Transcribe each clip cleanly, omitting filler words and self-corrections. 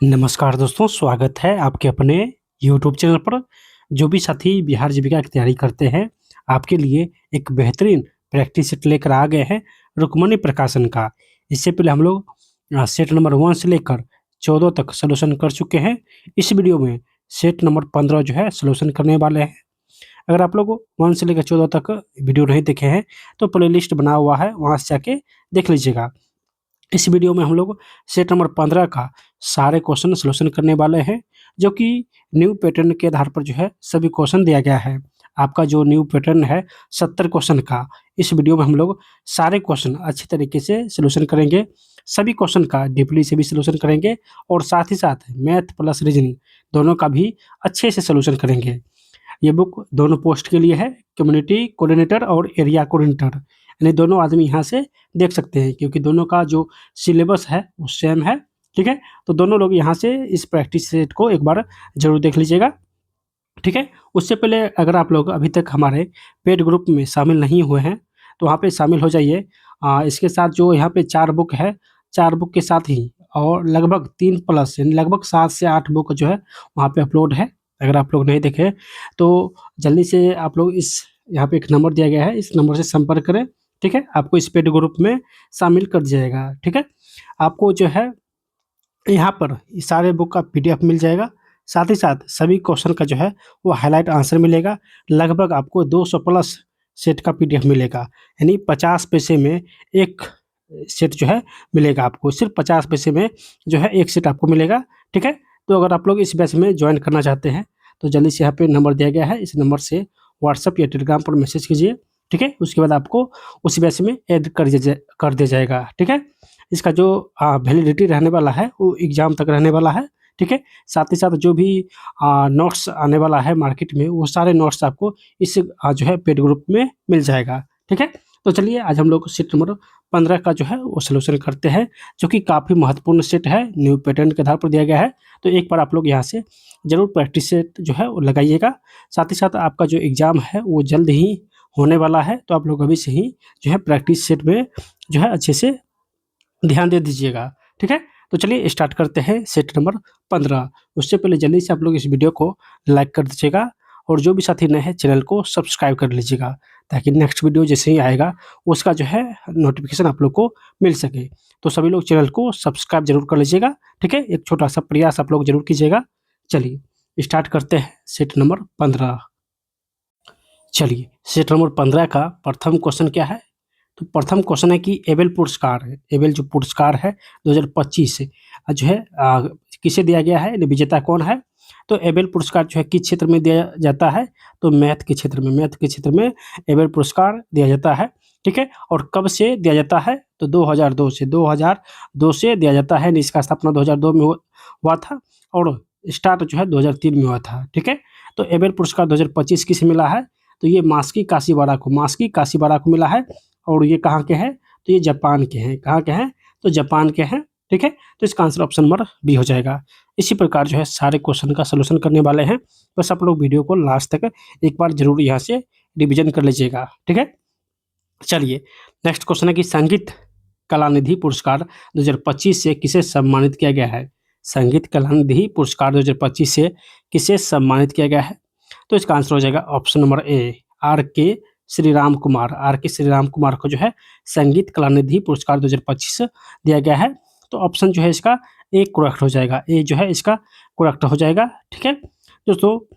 नमस्कार दोस्तों, स्वागत है आपके अपने यूट्यूब चैनल पर। जो भी साथी बिहार जीविका की तैयारी करते हैं, आपके लिए एक बेहतरीन प्रैक्टिस सेट लेकर आ गए हैं रुक्मणी प्रकाशन का। इससे पहले हम लोग सेट नंबर 1 से लेकर 14 तक सॉल्यूशन कर चुके हैं। इस वीडियो में सेट नंबर 15 जो है सॉल्यूशन करने वाले हैं। अगर आप लोग 1 से लेकर 14 तक वीडियो नहीं देखे हैं तो प्लेलिस्ट बना हुआ है, वहाँ से जाके देख लीजिएगा। इस वीडियो में हम लोग सेट नंबर 15 का सारे क्वेश्चन सॉल्यूशन करने वाले हैं, जो कि न्यू पैटर्न के आधार पर जो है सभी क्वेश्चन दिया गया है। आपका जो न्यू पैटर्न है 70 क्वेश्चन का, इस वीडियो में हम लोग सारे क्वेश्चन अच्छी तरीके से सॉल्यूशन करेंगे। सभी क्वेश्चन का डीपली से भी सॉल्यूशन करेंगे और साथ ही साथ मैथ प्लस रीजनिंग दोनों का भी अच्छे से सॉल्यूशन करेंगे। ये बुक दोनों पोस्ट के लिए है, कम्युनिटी कोऑर्डिनेटर और एरिया कोऑर्डिनेटर, यानी दोनों आदमी यहाँ से देख सकते हैं, क्योंकि दोनों का जो सिलेबस है वो सेम है। ठीक है, तो दोनों लोग यहाँ से इस प्रैक्टिस सेट को एक बार जरूर देख लीजिएगा। ठीक है, उससे पहले अगर आप लोग अभी तक हमारे पेड ग्रुप में शामिल नहीं हुए हैं तो वहाँ पे शामिल हो जाइए। इसके साथ जो यहाँ पे 4 बुक है, 4 बुक के साथ ही और लगभग 3 प्लस यानी लगभग 7 से 8 बुक जो है वहाँ पे अपलोड है। अगर आप लोग नहीं देखे तो जल्दी से आप लोग इस यहाँ पे एक नंबर दिया गया है, इस नंबर से संपर्क करें। ठीक है, आपको इस पेड ग्रुप में शामिल कर दिया जाएगा। ठीक है, आपको जो है यहाँ पर इस सारे बुक का पीडीएफ मिल जाएगा। साथ ही साथ सभी क्वेश्चन का जो है वो हाईलाइट आंसर मिलेगा। लगभग आपको 200 प्लस सेट का पीडीएफ मिलेगा, यानी 50 पैसे में एक सेट जो है मिलेगा आपको। सिर्फ 50 पैसे में जो है एक सेट आपको मिलेगा। ठीक है, तो अगर आप लोग इस बैच में ज्वाइन करना चाहते हैं तो जल्दी से यहाँ पे नंबर दिया गया है, इस नंबर से व्हाट्सअप या टेलीग्राम पर मैसेज कीजिए। ठीक है, उसके बाद आपको उस बैच में ऐड कर दिया जाएगा। ठीक है, इसका जो वैलिडिटी रहने वाला है वो एग्ज़ाम तक रहने वाला है। ठीक है, साथ ही साथ जो भी नोट्स आने वाला है मार्केट में, वो सारे नोट्स आपको इस जो है पेड ग्रुप में मिल जाएगा। ठीक है, तो चलिए आज हम लोग सेट नंबर 15 का जो है वो सॉल्यूशन करते हैं, जो कि काफ़ी महत्वपूर्ण सेट है, न्यू पैटर्न के आधार पर दिया गया है। तो एक बार आप लोग यहाँ से ज़रूर प्रैक्टिस सेट जो है वो लगाइएगा। साथ ही साथ आपका जो एग्ज़ाम है वो जल्द ही होने वाला है, तो आप लोग अभी से ही जो है प्रैक्टिस सेट में जो है अच्छे से ध्यान दे दीजिएगा। ठीक है, तो चलिए स्टार्ट करते हैं सेट नंबर 15। उससे पहले जल्दी से आप लोग इस वीडियो को लाइक कर दीजिएगा और जो भी साथी नए हैं चैनल को सब्सक्राइब कर लीजिएगा, ताकि नेक्स्ट वीडियो जैसे ही आएगा उसका जो है नोटिफिकेशन आप लोग को मिल सके। तो सभी लोग चैनल को सब्सक्राइब जरूर कर लीजिएगा। ठीक है, एक छोटा सा प्रयास आप लोग जरूर कीजिएगा। चलिए स्टार्ट करते हैं सेट नंबर 15। चलिए सेट नंबर 15 का प्रथम क्वेश्चन क्या है? तो प्रथम क्वेश्चन है कि एबेल पुरस्कार है, एबेल जो पुरस्कार है 2025 से जो है किसे दिया गया है, यानी विजेता कौन है? तो एबेल पुरस्कार जो है किस क्षेत्र में दिया जाता है? तो मैथ के क्षेत्र में, मैथ के क्षेत्र में एबेल पुरस्कार दिया जाता है। ठीक है, और कब से दिया जाता है? तो 2002 से दिया जाता है। इसका स्थापना 2002 में हुआ था और स्टार्ट जो है 2003 में हुआ था। ठीक है, तो एबेल पुरस्कार 2025 किसे मिला है? तो ये मास्की काशीवाड़ा को मिला है। और ये कहाँ के हैं? तो ये जापान के हैं। कहाँ के हैं? तो जापान के हैं। ठीक है, तो इसका आंसर ऑप्शन नंबर बी हो जाएगा। इसी प्रकार जो है सारे क्वेश्चन का सलूशन करने वाले हैं। बस आप लोग वीडियो को लास्ट तक एक बार जरूर यहाँ से रिविजन कर लीजिएगा। ठीक है, चलिए नेक्स्ट क्वेश्चन है कि संगीत कलानिधि पुरस्कार 2025 से किसे सम्मानित किया गया है? संगीत कलानिधि पुरस्कार 2025 से किसे सम्मानित किया गया है? तो इसका आंसर हो जाएगा ऑप्शन नंबर ए, आर के श्री राम कुमार को जो है संगीत कलानिधि पुरस्कार 2025 दिया गया है। तो ऑप्शन जो है इसका ए करेक्ट हो जाएगा, ए जो है इसका करेक्ट हो जाएगा। ठीक है दोस्तों,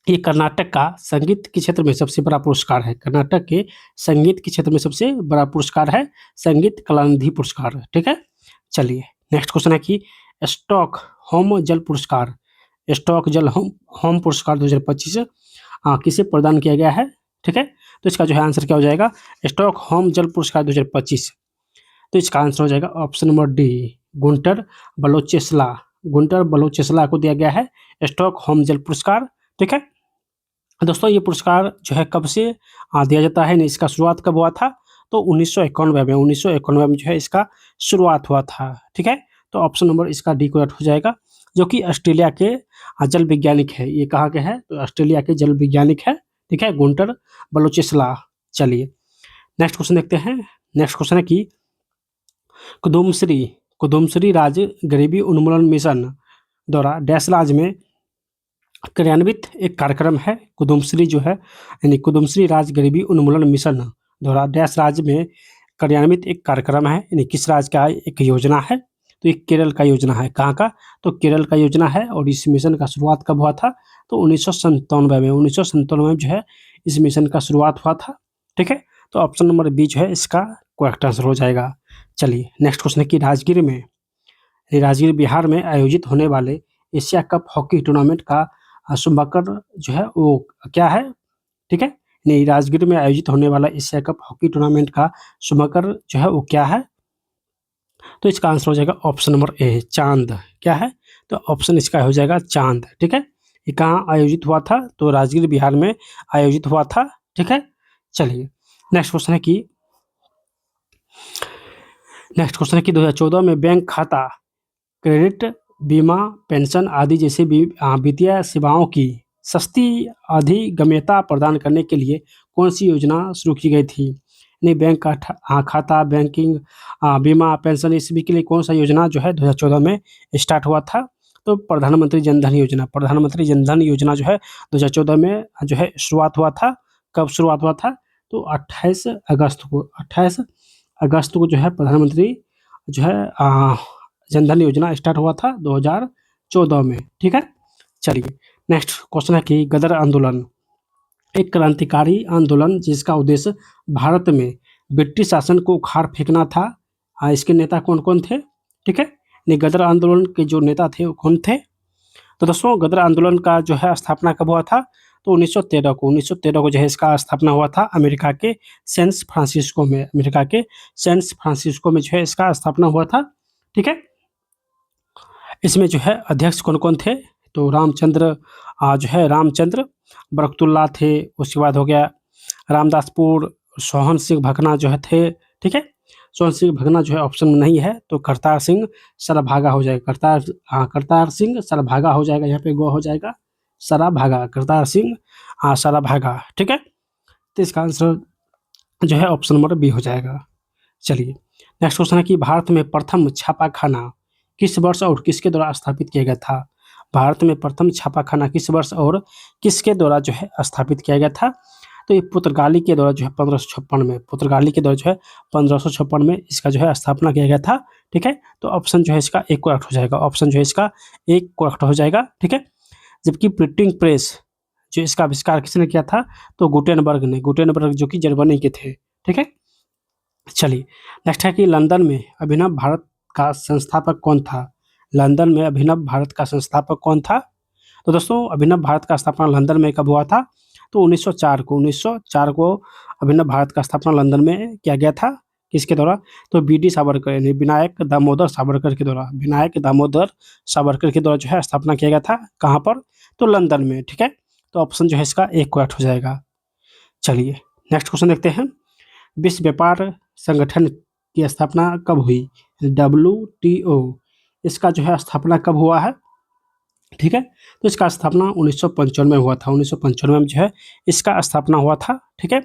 ये कर्नाटक का संगीत के क्षेत्र में सबसे बड़ा पुरस्कार है। कर्नाटक के संगीत के क्षेत्र में सबसे बड़ा पुरस्कार है संगीत कलानिधि पुरस्कार। ठीक है, चलिए नेक्स्ट क्वेश्चन है कि स्टॉक होम जल पुरस्कार, स्टॉक जल होम पुरस्कार 2025 किसे प्रदान किया गया है? ठीक है, तो इसका जो है आंसर क्या हो जाएगा? स्टॉक होम जल पुरस्कार 2025। तो इसका आंसर हो जाएगा ऑप्शन नंबर डी, गुंटर बलोचेस्ला को दिया गया है स्टॉक होम जल पुरस्कार। ठीक है दोस्तों, ये पुरस्कार जो है कब से दिया जाता है, इसका शुरुआत कब हुआ था? तो 1991 में जो है इसका शुरुआत हुआ था। ठीक है, तो ऑप्शन नंबर इसका डी करेक्ट हो जाएगा, जो कि ऑस्ट्रेलिया के जल वैज्ञानिक है। ये कहाँ के हैं? तो ऑस्ट्रेलिया के जल वैज्ञानिक है। ठीक है, गुंटर बलोचेस्ला। चलिए नेक्स्ट क्वेश्चन देखते हैं। नेक्स्ट क्वेश्चन है कि कुदुमश्री राज्य गरीबी उन्मूलन मिशन द्वारा डैश राज्य में क्रियान्वित एक कार्यक्रम है। कुदुमश्री जो है यानी कुदुमश्री राज्य गरीबी उन्मूलन मिशन द्वारा डैश राज्य में क्रियान्वित एक कार्यक्रम है, यानी किस राज्य का एक योजना है, तो एक केरल का योजना है। कहाँ का, तो केरल का योजना है। और इस मिशन का शुरुआत कब हुआ था, तो 1997 में 1997 में जो है इस मिशन का शुरुआत हुआ था। ठीक है, तो ऑप्शन नंबर बी जो है इसका करेक्ट आंसर हो जाएगा। चलिए नेक्स्ट क्वेश्चन है कि राजगीर बिहार में आयोजित होने वाले एशिया कप हॉकी टूर्नामेंट का शुभंकर जो है वो क्या है। ठीक है, नहीं, राजगीर में आयोजित होने वाला एशिया कप हॉकी टूर्नामेंट का शुभंकर जो है वो क्या है, तो इसका आंसर हो जाएगा ऑप्शन नंबर ए, चांद। क्या है, तो ऑप्शन इसका हो जाएगा चांद। ठीक है, ये कहाँ आयोजित हुआ था, तो राजगीर बिहार में आयोजित हुआ था। ठीक है, चलिए नेक्स्ट क्वेश्चन है कि 2014 में बैंक खाता, क्रेडिट, बीमा, पेंशन आदि जैसे वित्तीय सेवाओं की सस्ती अधिगम्यता प्रदान करने के लिए कौन सी योजना शुरू की गई थी। नहीं, बैंक का खाता, बैंकिंग, बीमा, पेंशन, इस सभी के लिए कौन सा योजना जो है 2014 में स्टार्ट हुआ था, तो प्रधानमंत्री जनधन योजना। प्रधानमंत्री जनधन योजना जो है 2014 में जो है शुरुआत हुआ था। कब शुरुआत हुआ था, तो 28 अगस्त को जो है प्रधानमंत्री जो है जनधन योजना स्टार्ट हुआ था 2014 में। ठीक है, चलिए नेक्स्ट क्वेश्चन है कि गदर आंदोलन एक क्रांतिकारी आंदोलन जिसका उद्देश्य भारत में ब्रिटिश शासन को उखाड़ फेंकना था। इसके नेता कौन कौन थे। ठीक है, नहीं, गदर आंदोलन के जो नेता थे वो कौन थे, तो दोस्तों गदर आंदोलन का जो है स्थापना कब हुआ था, तो 1913 को जो है इसका स्थापना हुआ था अमेरिका के सैन फ्रांसिस्को में जो है इसका स्थापना हुआ था। ठीक है, इसमें जो है अध्यक्ष कौन कौन थे, तो रामचंद्र बरकतुल्ला थे। उसके बाद हो गया रामदासपुर, सोहन सिंह भकना जो है थे। ठीक है, सोहन सिंह भकना जो है ऑप्शन में नहीं है, तो करतार सिंह सराभागा हो जाएगा। करतार सिंह सराभागा हो जाएगा, यहाँ पे गो हो जाएगा सराभागा, करतार सिंह सराभागा। ठीक है, तो इसका आंसर जो है ऑप्शन नंबर बी हो जाएगा। चलिए नेक्स्ट क्वेश्चन है कि भारत में प्रथम छापाखाना किस वर्ष और किसके द्वारा स्थापित किया गया था। भारत में प्रथम छापाखाना किस वर्ष और किसके द्वारा जो है स्थापित किया गया था, तो ये पुर्तगाली के द्वारा जो है 1556 में इसका जो है स्थापना किया गया था। ठीक है, तो ऑप्शन जो है इसका एक करेक्ट हो जाएगा। ठीक है, जबकि प्रिंटिंग प्रेस जो इसका आविष्कार किसने किया था, तो गुटेनबर्ग जो कि जर्मनी के थे। ठीक है, चलिए नेक्स्ट है कि लंदन में अभिनव भारत का संस्थापक कौन था। तो दोस्तों अभिनव भारत का स्थापना लंदन में कब हुआ था, तो 1904 को अभिनव भारत का स्थापना लंदन में किया गया था। किसके द्वारा, तो बी.डी. सावरकर यानी विनायक दामोदर सावरकर के द्वारा जो है स्थापना किया गया था। कहाँ पर, तो लंदन में। ठीक है, तो ऑप्शन जो है इसका एक करेक्ट हो जाएगा। चलिए नेक्स्ट क्वेश्चन देखते हैं, विश्व व्यापार संगठन की स्थापना कब हुई, WTO, इसका जो है स्थापना कब हुआ है। ठीक है, तो इसका स्थापना 1995 में हुआ था। 1995 में जो है इसका स्थापना हुआ था। ठीक है,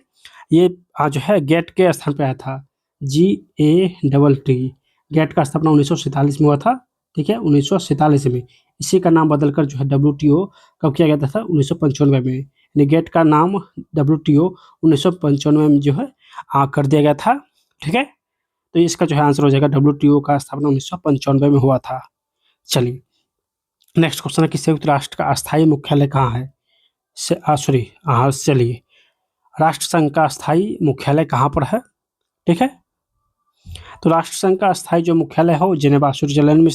ये जो है गेट के स्थान पे आया था, GATT। गेट का स्थापना 1947 में हुआ था। ठीक है, 1947 में। इसी का नाम बदलकर जो है WTO कब किया गया था, 1995 में। यानी गेट का नाम WTO 1995 में जो है कर दिया गया था। ठीक है, तो इसका जो है आंसर हो जाएगा WTO का स्थापना 1995 में हुआ था। चलिए नेक्स्ट क्वेश्चन है कि संयुक्त राष्ट्र का अस्थायी मुख्यालय कहाँ है। चलिए राष्ट्रसंघ का अस्थायी मुख्यालय कहाँ पर है। ठीक है, तो राष्ट्रसंघ का अस्थायी जो मुख्यालय है वो जेनेवा स्विट्जरलैंड में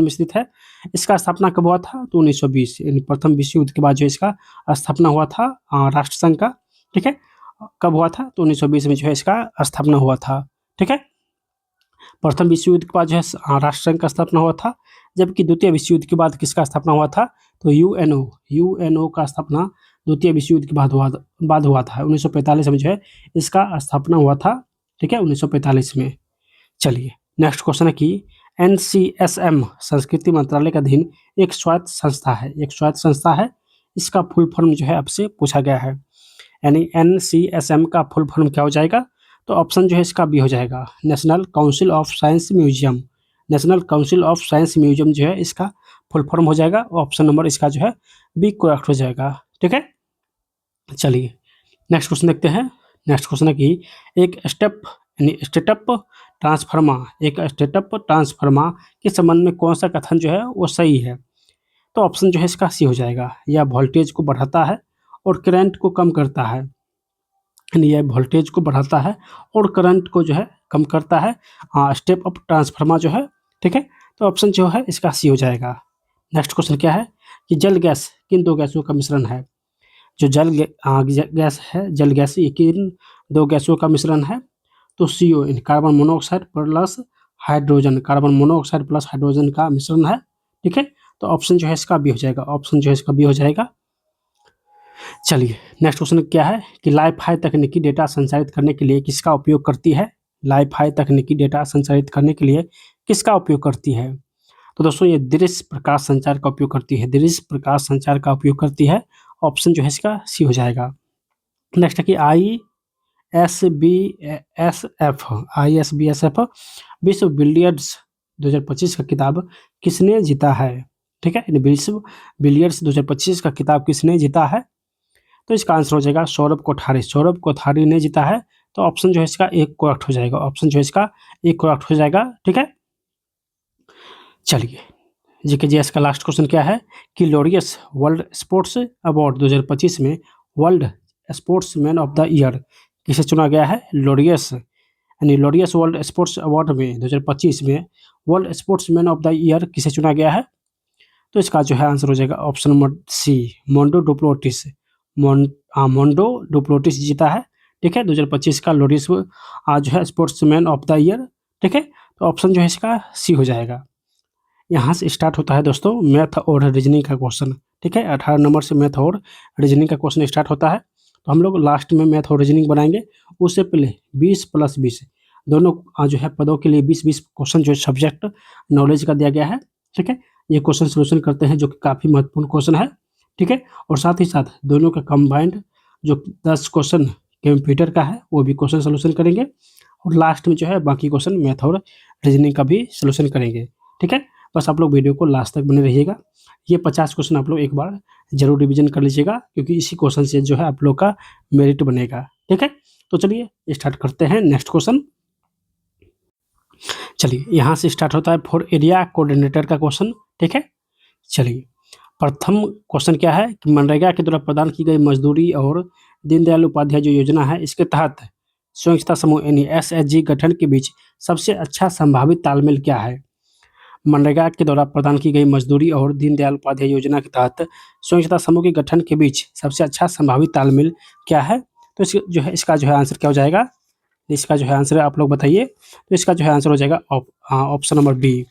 स्थित है। इसका स्थापना कब हुआ था, तो 1920 यानी प्रथम विश्व युद्ध के बाद जो इसका स्थापना हुआ था राष्ट्रसंघ का। ठीक है, कब हुआ था, तो 1920 में जो है इसका स्थापना हुआ था। ठीक है, प्रथम विश्व युद्ध के बाद जो है राष्ट्रसंघ का स्थापना हुआ था, जबकि द्वितीय विश्व युद्ध के बाद किसका स्थापना हुआ था, तो यूएनओ का स्थापना द्वितीय विश्व युद्ध के बाद हुआ था। 1945 में जो है इसका स्थापना हुआ था। ठीक है, 1945 में। चलिए नेक्स्ट क्वेश्चन है कि NCSM संस्कृति मंत्रालय के अधीन एक स्वायत्त संस्था है। इसका फुल फॉर्म जो है आपसे पूछा गया है, यानी NCSM का फुल फॉर्म क्या हो जाएगा, तो ऑप्शन जो है इसका बी हो जाएगा, national council of science museum. National council of science museum जो है इसका फुल फॉर्म हो जाएगा। ऑप्शन नंबर इसका जो है बी करेक्ट हो जाएगा। ठीक है, चलिए नेक्स्ट क्वेश्चन देखते हैं। नेक्स्ट क्वेश्चन है कि एक स्टेप यानी स्टेटअप ट्रांसफार्मा, एक स्टेटअप ट्रांसफार्मा के संबंध में कौन सा कथन जो है वो सही है? तो ऑप्शन जो है इसका सी हो जाएगा। यह वोल्टेज को बढ़ाता है और करंट को कम करता है, यानी यह वोल्टेज को बढ़ाता है और करंट को जो है कम करता है, स्टेप अप ट्रांसफार्मर जो है। ठीक है, तो ऑप्शन जो है इसका सी हो जाएगा। नेक्स्ट क्वेश्चन क्या है कि जल गैस किन दो गैसों का मिश्रण है? जो गैस है, जल गैस ये किन दो गैसों का मिश्रण है? तो CO in carbon monoxide plus hydrogen, carbon monoxide plus hydrogen का मिश्रण है। ठीक है, तो ऑप्शन जो है इसका बी हो जाएगा। ऑप्शन जो है इसका बी हो जाएगा। चलिए नेक्स्ट क्वेश्चन क्या है कि लाइफ-हाई तकनीकी डेटा संचारित करने के लिए किसका उपयोग करती है? लाइफ-हाई तकनीकी डेटा संचारित करने के लिए किसका उपयोग करती है? तो दोस्तों ये दृश्य प्रकाश संचार का उपयोग करती है, दृश्य प्रकाश संचार का उपयोग करती है। ऑप्शन जो है इसका सी हो जाएगा। नेक्स्ट है कि ISBSF विश्व बिलियर्ड्स 2025 का किताब किसने जीता है? ठीक है, विश्व बिलियर्ड्स 2025 का किताब किसने जीता है? तो इसका आंसर हो जाएगा सौरभ कोठारी। सौरभ कोठारी ने जीता है। तो ऑप्शन जो है इसका एक करेक्ट हो जाएगा। ऑप्शन जो है इसका एक करेक्ट हो जाएगा। ठीक है, चलिए GK/GS का लास्ट क्वेश्चन क्या है कि लॉरियस वर्ल्ड स्पोर्ट्स अवार्ड 2025 में world sportsman of the year किसे चुना गया है? लॉरियस, यानी लॉरियस वर्ल्ड स्पोर्ट्स अवार्ड में 2025 में world sportsman of the year किसे चुना गया है? तो इसका जो है आंसर हो जाएगा option number C, Mondo Duplantis. Mondo Duplantis जीता है। ठीक है, 2025 का लॉरियस जो है स्पोर्ट्समैन ऑफ द ईयर। ठीक है, तो ऑप्शन जो है इसका सी हो जाएगा। यहाँ से स्टार्ट होता है दोस्तों मैथ और रीजनिंग का क्वेश्चन। ठीक है, 18 नंबर से मैथ और रीजनिंग का क्वेश्चन स्टार्ट होता है। तो हम लोग लास्ट में मैथ और रीजनिंग बनाएंगे। उससे पहले 20 + 20 दोनों जो है पदों के लिए 20-20 क्वेश्चन जो सब्जेक्ट नॉलेज का दिया गया है। ठीक है, ये क्वेश्चन सोल्यूशन करते हैं जो कि काफ़ी महत्वपूर्ण क्वेश्चन है। ठीक है, और साथ ही साथ दोनों का कंबाइंड जो 10 क्वेश्चन कंप्यूटर का है वो भी क्वेश्चन सोल्यूशन करेंगे। और लास्ट में जो है बाकी क्वेश्चन मैथ और रीजनिंग का भी सोल्यूशन करेंगे। ठीक है, बस आप लोग वीडियो को लास्ट तक बने रहिएगा। ये 50 क्वेश्चन आप लोग एक बार जरूर रिवीजन कर लीजिएगा, क्योंकि इसी क्वेश्चन से जो है आप लोग का मेरिट बनेगा। ठीक है, तो चलिए स्टार्ट करते हैं नेक्स्ट क्वेश्चन। चलिए यहाँ से स्टार्ट होता है फॉर एरिया कोऑर्डिनेटर का क्वेश्चन। ठीक है, चलिए प्रथम क्वेश्चन क्या है कि मनरेगा के द्वारा प्रदान की गई मजदूरी और दीनदयाल उपाध्याय जो योजना है इसके तहत स्वयंसहायता समूह यानी SHG गठन के बीच सबसे अच्छा संभावित तालमेल क्या है? मनरेगा के द्वारा प्रदान की गई मजदूरी और दीनदयाल उपाध्याय योजना के तहत स्वयंसहायता समूह के गठन के बीच सबसे अच्छा संभावित तालमेल क्या है? तो इसका जो है आंसर क्या हो जाएगा? इसका जो है आंसर आप लोग बताइए। तो इसका जो है आंसर हो जाएगा ऑप्शन नंबर बी।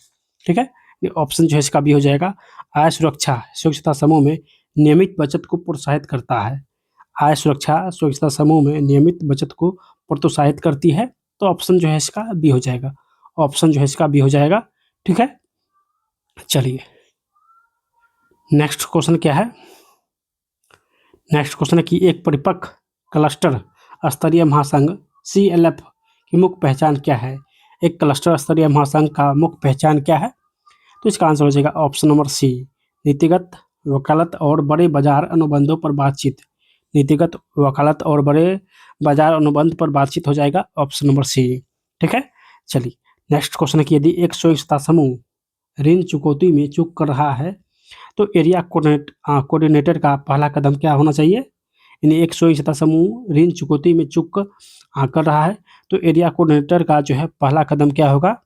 ठीक है, ऑप्शन जो है इसका बी हो जाएगा। आय सुरक्षा स्वयंसहायता समूह में नियमित बचत को प्रोत्साहित करता है। आय सुरक्षा स्वयंसहायता समूह में नियमित बचत को प्रोत्साहित करती है। तो ऑप्शन जो है इसका बी हो जाएगा। ऑप्शन जो है इसका बी हो जाएगा। ठीक है, चलिए नेक्स्ट क्वेश्चन क्या है? नेक्स्ट क्वेश्चन है कि एक परिपक्व क्लस्टर स्तरीय महासंघ CLF की मुख्य पहचान क्या है? एक क्लस्टर स्तरीय महासंघ का मुख्य पहचान क्या है? तो इसका आंसर हो जाएगा ऑप्शन नंबर सी, नीतिगत वकालत और बड़े बाजार अनुबंधों पर बातचीत। नीतिगत वकालत और बड़े बाजार अनुबंध पर बातचीत हो जाएगा ऑप्शन नंबर सी। ठीक है, चलिए नेक्स्ट क्वेश्चन है कि यदि एक स्वयंसहायता समूह ऋण चुकौती में चूक कर रहा है तो एरिया कोऑर्डिनेटर का पहला कदम क्या होना चाहिए? यानी एक स्वयंसहायता समूह ऋण चुकौती में चूक कर रहा है तो एरिया कोऑर्डिनेटर का जो है पहला कदम क्या होगा?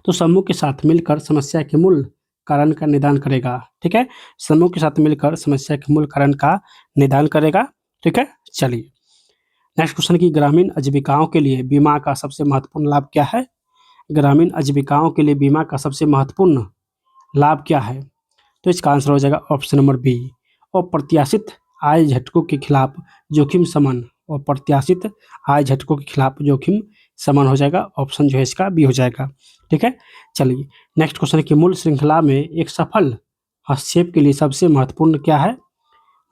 तो समूह के साथ मिलकर समस्या के मूल कारण का निदान करेगा। ठीक है, समूह के साथ मिलकर समस्या के मूल कारण का निदान करेगा। ठीक है, चलिए नेक्स्ट क्वेश्चन की ग्रामीण आजीविकाओं के लिए बीमा का सबसे महत्वपूर्ण लाभ क्या है? ग्रामीण आजीविकाओं के लिए बीमा का सबसे महत्वपूर्ण लाभ क्या है? तो इसका आंसर हो जाएगा ऑप्शन नंबर बी, अप्रत्याशित आय झटकों के खिलाफ जोखिम शमन। अप्रत्याशित आय झटकों के खिलाफ जोखिम शमन हो जाएगा। ऑप्शन जो है इसका बी हो जाएगा। ठीक है, चलिए नेक्स्ट क्वेश्चन है कि मूल श्रृंखला में एक सफल हस्तक्षेप के लिए सबसे महत्वपूर्ण क्या है?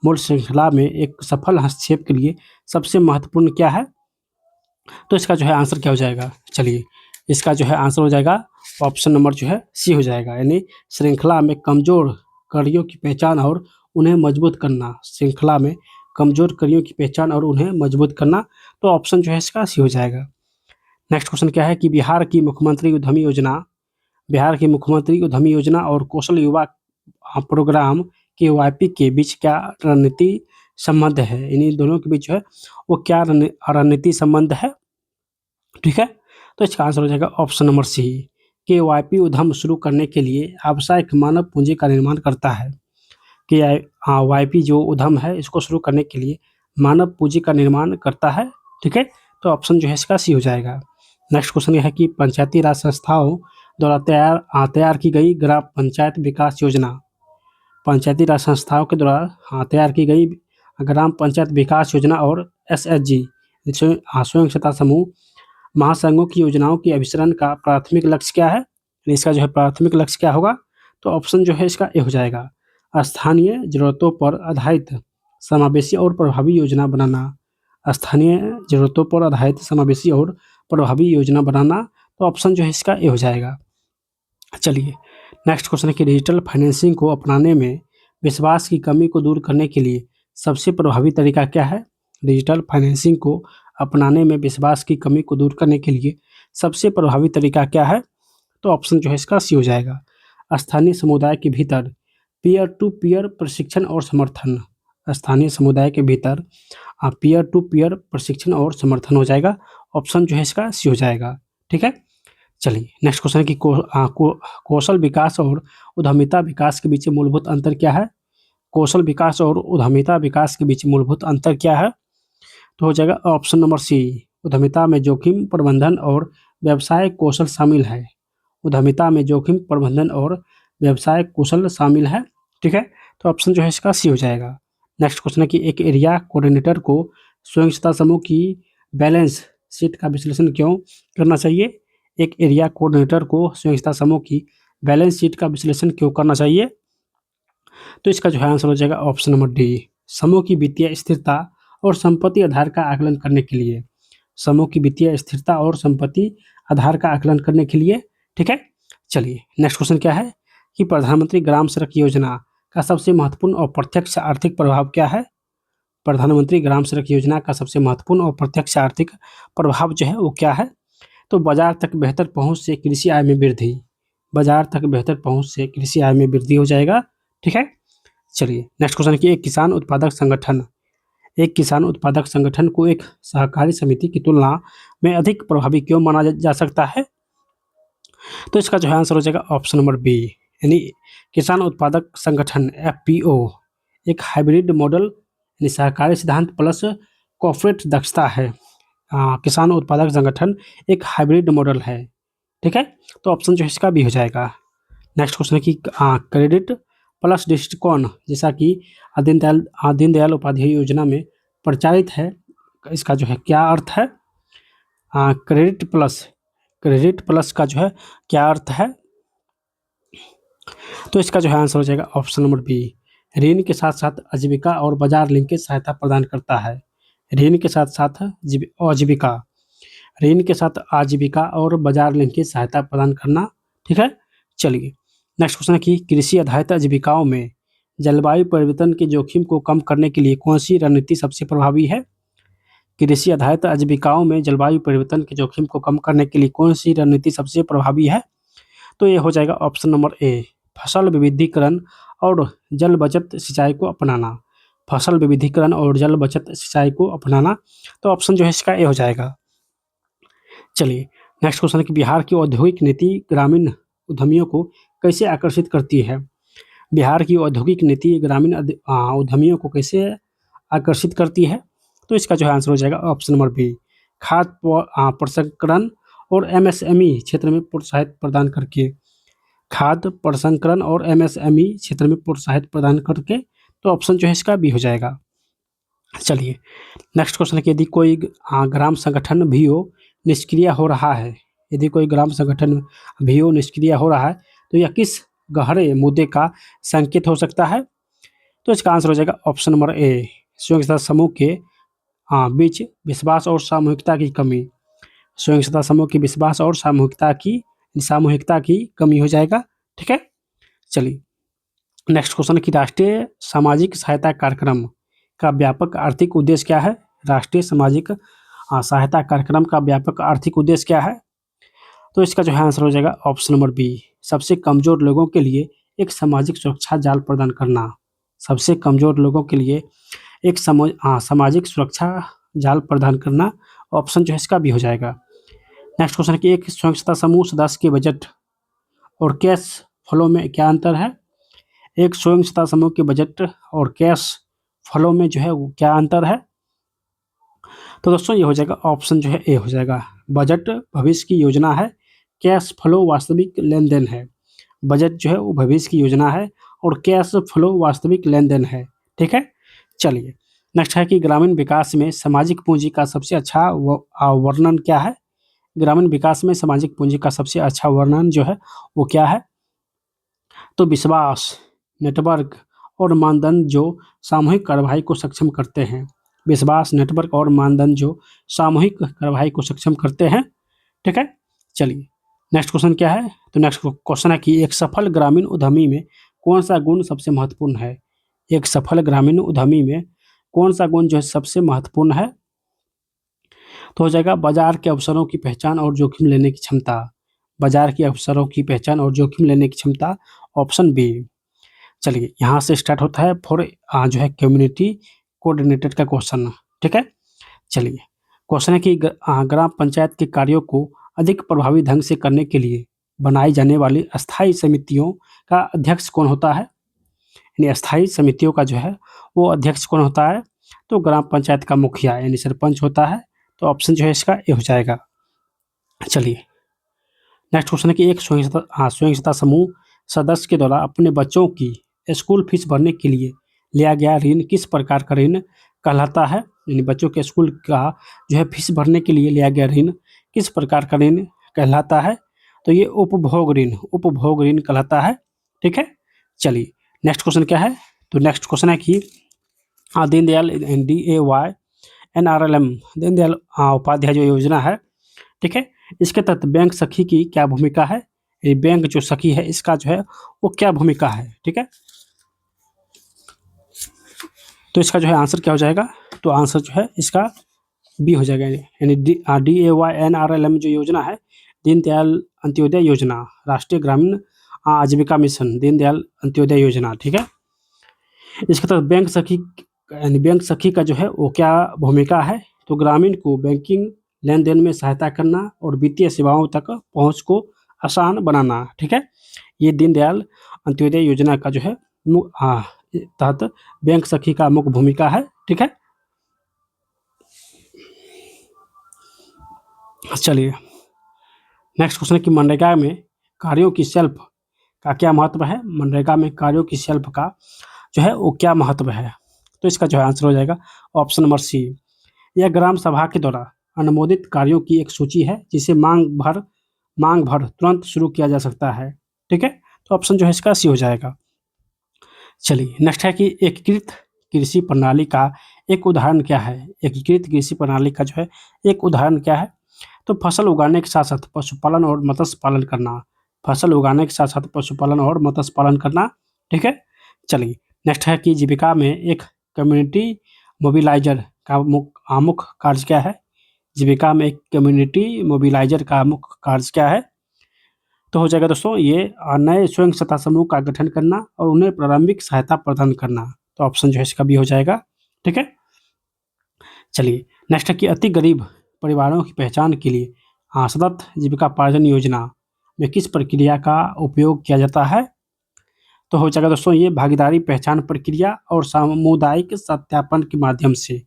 मूल श्रृंखला में एक सफल हस्तक्षेप के लिए सबसे महत्वपूर्ण क्या है? तो इसका जो है आंसर क्या हो जाएगा? चलिए इसका जो है आंसर हो जाएगा ऑप्शन नंबर जो है सी हो जाएगा। यानी श्रृंखला में कमजोर कड़ियों की पहचान और उन्हें मजबूत करना, श्रृंखला में कमजोर कड़ियों की पहचान और उन्हें मजबूत करना, तो ऑप्शन जो है इसका सी हो जाएगा। नेक्स्ट क्वेश्चन क्या है कि बिहार की मुख्यमंत्री उद्यमी योजना, बिहार की मुख्यमंत्री उद्यमी योजना और कौशल युवा प्रोग्राम के वाईपी के बीच क्या रणनीति संबंध है, इन्हीं दोनों के बीच जो है वो क्या रणनीति संबंध है, ठीक है। तो इसका आंसर हो जाएगा ऑप्शन नंबर सी, के वाईपी उद्यम शुरू करने के लिए आवश्यक मानव पूंजी का निर्माण करता है। कि वाईपी जो उद्यम है इसको शुरू करने के लिए मानव पूंजी का निर्माण करता है, ठीक है। तो ऑप्शन जो है इसका सी हो जाएगा। नेक्स्ट क्वेश्चन यह है कि पंचायती राज संस्थाओं द्वारा तैयार की गई ग्राम पंचायत विकास योजना, पंचायती राज संस्थाओं के द्वारा तैयार की गई ग्राम पंचायत विकास योजना और एसएचजी स्वयं सहायता समूह महासंघों की योजनाओं की अभिसरण का प्राथमिक लक्ष्य क्या है, इसका जो है प्राथमिक लक्ष्य क्या होगा, तो ऑप्शन जो है इसका ए हो जाएगा। स्थानीय जरूरतों पर आधारित समावेशी और प्रभावी योजना बनाना, स्थानीय जरूरतों पर आधारित समावेशी और प्रभावी योजना बनाना, तो ऑप्शन जो है इसका ए हो जाएगा। चलिए नेक्स्ट क्वेश्चन है कि डिजिटल फाइनेंसिंग को अपनाने में विश्वास की कमी को दूर करने के लिए सबसे प्रभावी तरीका क्या है, डिजिटल फाइनेंसिंग को अपनाने में विश्वास की कमी को दूर करने के लिए सबसे प्रभावी तरीका क्या है, तो ऑप्शन जो है इसका सी हो जाएगा। स्थानीय समुदाय के भीतर पीयर टू पीयर प्रशिक्षण और समर्थन, स्थानीय समुदाय के भीतर पीयर टू पीयर प्रशिक्षण और समर्थन हो जाएगा, ऑप्शन जो है इसका सी हो जाएगा, ठीक है। चलिए नेक्स्ट क्वेश्चन है कि कौशल विकास और उद्यमिता विकास के बीच मूलभूत अंतर क्या है, कौशल विकास और उद्यमिता विकास के बीच मूलभूत अंतर क्या है, तो हो जाएगा ऑप्शन नंबर सी, उद्यमिता में जोखिम प्रबंधन और व्यवसाय कौशल शामिल है, उद्यमिता में जोखिम प्रबंधन और व्यवसाय कौशल शामिल है, ठीक है। तो ऑप्शन जो है इसका सी हो जाएगा। नेक्स्ट क्वेश्चन है कि एक एरिया कोऑर्डिनेटर को स्वयं सहायता समूह की बैलेंस शीट का विश्लेषण क्यों करना चाहिए, एक एरिया कोऑर्डिनेटर को स्वयं सहायता समूह की बैलेंस शीट का विश्लेषण क्यों करना चाहिए, तो इसका जो है आंसर हो जाएगा ऑप्शन नंबर डी, समूह की वित्तीय स्थिरता और संपत्ति आधार का आकलन करने के लिए, समूह की वित्तीय स्थिरता और संपत्ति आधार का आकलन करने के लिए, ठीक है। चलिए नेक्स्ट क्वेश्चन क्या है कि प्रधानमंत्री ग्राम सड़क योजना का सबसे महत्वपूर्ण और प्रत्यक्ष आर्थिक प्रभाव क्या है, प्रधानमंत्री ग्राम सड़क योजना का सबसे महत्वपूर्ण और प्रत्यक्ष आर्थिक प्रभाव जो है वो क्या है, तो बाजार तक बेहतर पहुंच से कृषि आय में वृद्धि, बाजार तक बेहतर पहुंच से कृषि आय में वृद्धि हो जाएगा, ठीक है। चलिए नेक्स्ट क्वेश्चन कि एक किसान उत्पादक संगठन को एक सहकारी समिति की तुलना में अधिक प्रभावी क्यों माना जा सकता है, तो इसका जो है आंसर हो जाएगा ऑप्शन नंबर बी, यानी किसान उत्पादक संगठन एफपीओ एक हाइब्रिड मॉडल यानी सहकारी सिद्धांत प्लस कॉर्पोरेट दक्षता है, किसान उत्पादक संगठन एक हाइब्रिड मॉडल है, ठीक है। तो ऑप्शन जो है इसका बी हो जाएगा। नेक्स्ट क्वेश्चन है कि क्रेडिट प्लस दृष्टिकोण जैसा कि दीनदयाल उपाध्याय योजना में प्रचारित है, इसका जो है क्या अर्थ है, क्रेडिट प्लस का जो है क्या अर्थ है, तो इसका जो है आंसर हो जाएगा ऑप्शन नंबर बी, ऋण के साथ साथ आजीविका और बाजार लिंकेज सहायता प्रदान करता है, ऋण के साथ साथ आजीविका, ऋण के साथ आजीविका और बाजार लिंकेज सहायता प्रदान करना, ठीक है। चलिए नेक्स्ट क्वेश्चन है कि कृषि आधारित आजीविकाओं में जलवायु परिवर्तन के जोखिम को कम करने के लिए कौन सी रणनीति सबसे प्रभावी है, कृषि आधारित आजीविकाओं में जलवायु परिवर्तन के जोखिम को कम करने के लिए कौन सी रणनीति सबसे प्रभावी है, तो ये हो जाएगा ऑप्शन नंबर ए, फसल विविधीकरण और जल बचत सिंचाई को अपनाना, फसल विविधीकरण और जल बचत सिंचाई को अपनाना, तो ऑप्शन जो है इसका ए हो जाएगा। चलिए नेक्स्ट क्वेश्चन है कि बिहार की औद्योगिक नीति ग्रामीण उद्यमियों को कैसे आकर्षित करती है, बिहार की औद्योगिक नीति ग्रामीण उद्यमियों को कैसे आकर्षित करती है, तो इसका जो है आंसर हो जाएगा ऑप्शन नंबर बी, खाद्य प्रसंस्करण और एमएसएमई क्षेत्र में प्रोत्साहित प्रदान करके, खाद्य प्रसंस्करण और एमएसएमई क्षेत्र में प्रोत्साहित प्रदान करके, तो ऑप्शन जो है इसका बी हो जाएगा। चलिए नेक्स्ट क्वेश्चन है कि यदि कोई ग्राम संगठन वीओ निष्क्रिय हो रहा है, यदि कोई ग्राम संगठन वीओ निष्क्रिय हो रहा है तो यह किस गहरे मुद्दे का संकेत हो सकता है, तो इसका आंसर हो जाएगा ऑप्शन नंबर ए, स्वयं सहायता समूह के बीच विश्वास और सामूहिकता की कमी, स्वयं सहायता समूह की विश्वास और सामूहिकता की सामूहिकता की कमी हो जाएगा। ठीक है, चलिए नेक्स्ट क्वेश्चन कि राष्ट्रीय सामाजिक सहायता कार्यक्रम का व्यापक आर्थिक उद्देश्य क्या है? राष्ट्रीय सामाजिक सहायता कार्यक्रम का व्यापक आर्थिक उद्देश्य क्या है? तो इसका जो है आंसर हो जाएगा ऑप्शन नंबर बी, सबसे कमजोर लोगों के लिए एक सामाजिक सुरक्षा जाल प्रदान करना। सबसे कमजोर लोगों के लिए एक सामाजिक सुरक्षा जाल प्रदान करना, ऑप्शन जो है इसका भी हो जाएगा। नेक्स्ट क्वेश्चन कि एक स्वयं सहायता समूह सदस्य के बजट और कैश फ्लो में क्या अंतर है? एक स्वयं सहायता समूह के बजट और कैश फ्लो में जो है वो क्या अंतर है? तो दोस्तों ये हो जाएगा ऑप्शन जो है ए हो जाएगा। बजट भविष्य की योजना है, कैश फ्लो वास्तविक लेन देन है। बजट जो है वो भविष्य की योजना है और कैश फ्लो वास्तविक लेन देन है। ठीक है, चलिए नेक्स्ट है कि ग्रामीण विकास में सामाजिक पूंजी का सबसे अच्छा वर्णन क्या है? ग्रामीण विकास में सामाजिक पूंजी का सबसे अच्छा वर्णन जो है वो क्या है? तो विश्वास, नेटवर्क और मानदंड जो सामूहिक कार्रवाई को सक्षम करते हैं। विश्वास, नेटवर्क और मानदंड जो सामूहिक कार्रवाई को सक्षम करते हैं। ठीक है, चलिए नेक्स्ट क्वेश्चन क्या है? तो नेक्स्ट क्वेश्चन है कि एक सफल ग्रामीण उद्यमी में कौन सा गुण सबसे महत्वपूर्ण है? एक सफल ग्रामीण उद्यमी में कौन सा गुण जो है सबसे महत्वपूर्ण है? तो हो जाएगा बाजार के अवसरों की पहचान और जोखिम लेने की क्षमता। बाजार के अवसरों की पहचान और जोखिम लेने की क्षमता, ऑप्शन बी। चलिए यहाँ से स्टार्ट होता है फॉर जो है कम्युनिटी कोऑर्डिनेटेड का क्वेश्चन। ठीक है, चलिए क्वेश्चन है कि ग्राम पंचायत के कार्यों को अधिक प्रभावी ढंग से करने के लिए बनाई जाने वाली अस्थायी समितियों का अध्यक्ष कौन होता है? यानी अस्थायी समितियों का जो है वो अध्यक्ष कौन होता है? तो ग्राम पंचायत का मुखिया यानी सरपंच होता है। तो ऑप्शन जो है इसका ए हो जाएगा। चलिए नेक्स्ट क्वेश्चन है कि एक स्वयं सहायता समूह सदस्य के द्वारा अपने बच्चों की स्कूल फीस भरने के लिए लिया गया ऋण किस प्रकार का ऋण कहलाता है? यानी बच्चों के स्कूल का जो है फीस भरने के लिए लिया गया ऋण किस प्रकार का ऋण कहलाता है? तो ये उपभोग ऋण कहलाता है। ठीक है, चलिए नेक्स्ट क्वेश्चन क्या है? तो नेक्स्ट क्वेश्चन है कि दीनदयाल DAY NRLM दीनदयाल उपाध्याय जो योजना है, ठीक है, इसके तहत बैंक सखी की क्या भूमिका है? ये बैंक जो सखी है इसका जो है वो क्या भूमिका है? ठीक है, तो इसका जो है आंसर क्या हो जाएगा? तो आंसर जो है इसका बी हो जाएगा। यानी DAY NRLM जो योजना है, दीनदयाल अंत्योदय योजना, राष्ट्रीय ग्रामीण आजीविका मिशन, दीनदयाल अंत्योदय योजना। ठीक है, इसके तहत बैंक सखी यानी बैंक सखी का जो है वो क्या भूमिका है? तो ग्रामीण को बैंकिंग लेन देन में सहायता करना और वित्तीय सेवाओं तक पहुंच को आसान बनाना। ठीक है, ये दीनदयाल अंत्योदय योजना का जो है तहत बैंक सखी का मुख्य भूमिका है। ठीक है, चलिए नेक्स्ट क्वेश्चन कि मनरेगा में कार्यों की शेल्फ का क्या महत्व है? मनरेगा में कार्यों की शेल्फ का जो है वो क्या महत्व है? तो इसका जो है आंसर हो जाएगा ऑप्शन नंबर सी। यह ग्राम सभा के द्वारा अनुमोदित कार्यों की एक सूची है जिसे मांग भर तुरंत शुरू किया जा सकता है। ठीक है, तो ऑप्शन जो है इसका सी हो जाएगा। चलिए नेक्स्ट है कि एकीकृत कृषि प्रणाली का एक उदाहरण क्या है? एकीकृत कृषि प्रणाली का जो है एक उदाहरण क्या है? तो फसल उगाने के साथ साथ पशुपालन और मत्स्य पालन करना। फसल उगाने के साथ साथ पशुपालन और मत्स्य पालन करना। ठीक है, चलिए नेक्स्ट है कि जीविका में एक कम्युनिटी मोबिलाइजर का मुख्य कार्य क्या है? जीविका में एक कम्युनिटी मोबिलाइजर का मुख्य कार्य क्या है? तो हो जाएगा दोस्तों ये नए स्वयं सहायता समूह का गठन करना और उन्हें प्रारंभिक सहायता प्रदान करना। तो ऑप्शन जो है इसका भी हो जाएगा। ठीक है, चलिए नेक्स्ट है कि अति गरीब परिवारों की पहचान के लिए सतत जीविकापार्जन योजना में किस प्रक्रिया का उपयोग किया जाता है? तो हो जाएगा दोस्तों ये भागीदारी पहचान प्रक्रिया और सामुदायिक सत्यापन के माध्यम से।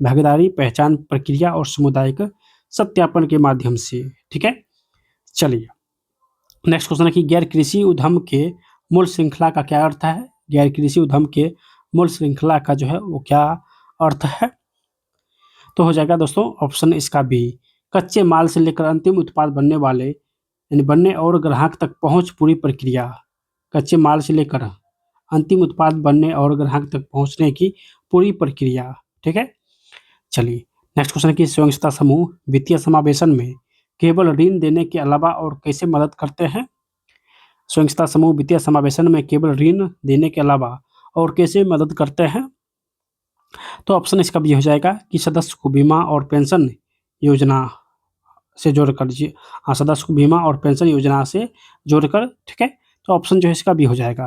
भागीदारी पहचान प्रक्रिया और सामुदायिक सत्यापन के माध्यम से। ठीक है, चलिए नेक्स्ट क्वेश्चन है कि गैर कृषि उद्यम के मूल श्रृंखला का क्या अर्थ है? गैर कृषि उद्यम के मूल श्रृंखला का जो है वो क्या अर्थ है? तो हो जाएगा दोस्तों ऑप्शन इसका बी, कच्चे माल से लेकर अंतिम उत्पाद बनने वाले यानी बनने और ग्राहक तक पहुंच पूरी प्रक्रिया। कच्चे माल से लेकर अंतिम उत्पाद बनने और ग्राहक तक पहुंचने की पूरी प्रक्रिया। ठीक है, चलिए नेक्स्ट क्वेश्चन की स्वयं सहायता समूह वित्तीय समावेशन में केवल ऋण देने के अलावा और कैसे मदद करते हैं? स्वयंसहायता समूह वित्तीय समावेशन में केवल ऋण देने के अलावा और कैसे मदद करते हैं? तो ऑप्शन इसका भी हो जाएगा कि सदस्य को बीमा और पेंशन योजना से जोड़कर सदस्य को बीमा और पेंशन योजना से जोड़कर, ठीक है। तो ऑप्शन जो है इसका भी हो जाएगा।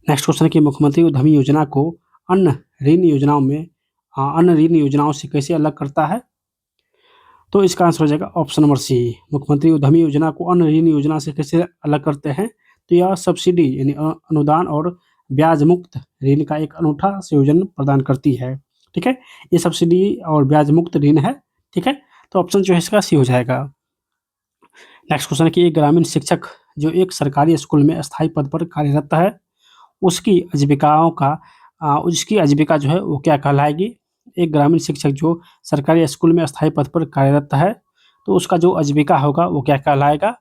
नेक्स्ट क्वेश्चन है कि मुख्यमंत्री उद्यमी योजना को अन्य ऋण योजनाओं से कैसे अलग करता है? तो इसका आंसर हो जाएगा ऑप्शन नंबर सी। मुख्यमंत्री उद्यमी योजना को अन्य ऋण योजना से कैसे अलग करते हैं? तो यह सब्सिडी यानी अनुदान और ब्याज मुक्त ऋण का एक अनूठा संयोजन प्रदान करती है, ठीक है। ये सब्सिडी और ब्याज मुक्त ऋण है, ठीक है। तो ऑप्शन जो है इसका सी हो जाएगा। नेक्स्ट क्वेश्चन है कि एक ग्रामीण शिक्षक जो एक सरकारी स्कूल में स्थायी पद पर कार्यरत है, उसकी आजीविका जो है वो क्या कहलाएगी? एक ग्रामीण शिक्षक जो सरकारी स्कूल में स्थायी पद पर कार्यरत है, तो उसका जो आजीविका होगा वो क्या कहलाएगा?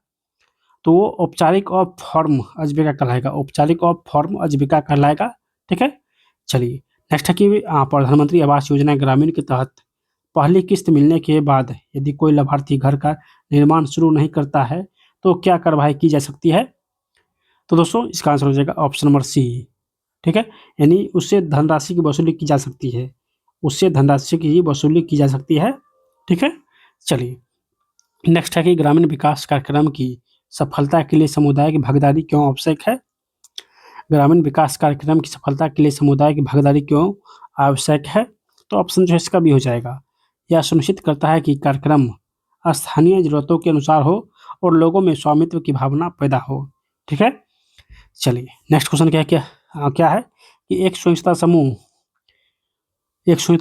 तो वो औपचारिक और फॉर्म आजीविका कहलाएगा, औपचारिक और फॉर्म आजीविका कहलाएगा, ठीक है। चलिए नेक्स्ट है कि प्रधानमंत्री आवास योजना ग्रामीण के तहत पहली किस्त मिलने के बाद यदि कोई लाभार्थी घर का निर्माण शुरू नहीं करता है तो क्या कार्रवाई की जा सकती है? तो दोस्तों इसका आंसर हो जाएगा ऑप्शन नंबर सी, ठीक है। यानी उससे धनराशि की वसूली की जा सकती है, उससे धनराशि की वसूली की जा सकती है, ठीक है। चलिए नेक्स्ट है कि ग्रामीण विकास कार्यक्रम की सफलता के लिए समुदाय की भागीदारी क्यों आवश्यक है? ग्रामीण विकास कार्यक्रम की सफलता के लिए समुदाय की भागीदारी क्यों आवश्यक है? तो ऑप्शन जो है इसका भी हो जाएगा। यह सुनिश्चित करता है कि कार्यक्रम स्थानीय जरूरतों के अनुसार हो और लोगों में स्वामित्व की भावना पैदा हो, ठीक है। चलिए नेक्स्ट क्वेश्चन क्या है कि एक स्वयंसहायता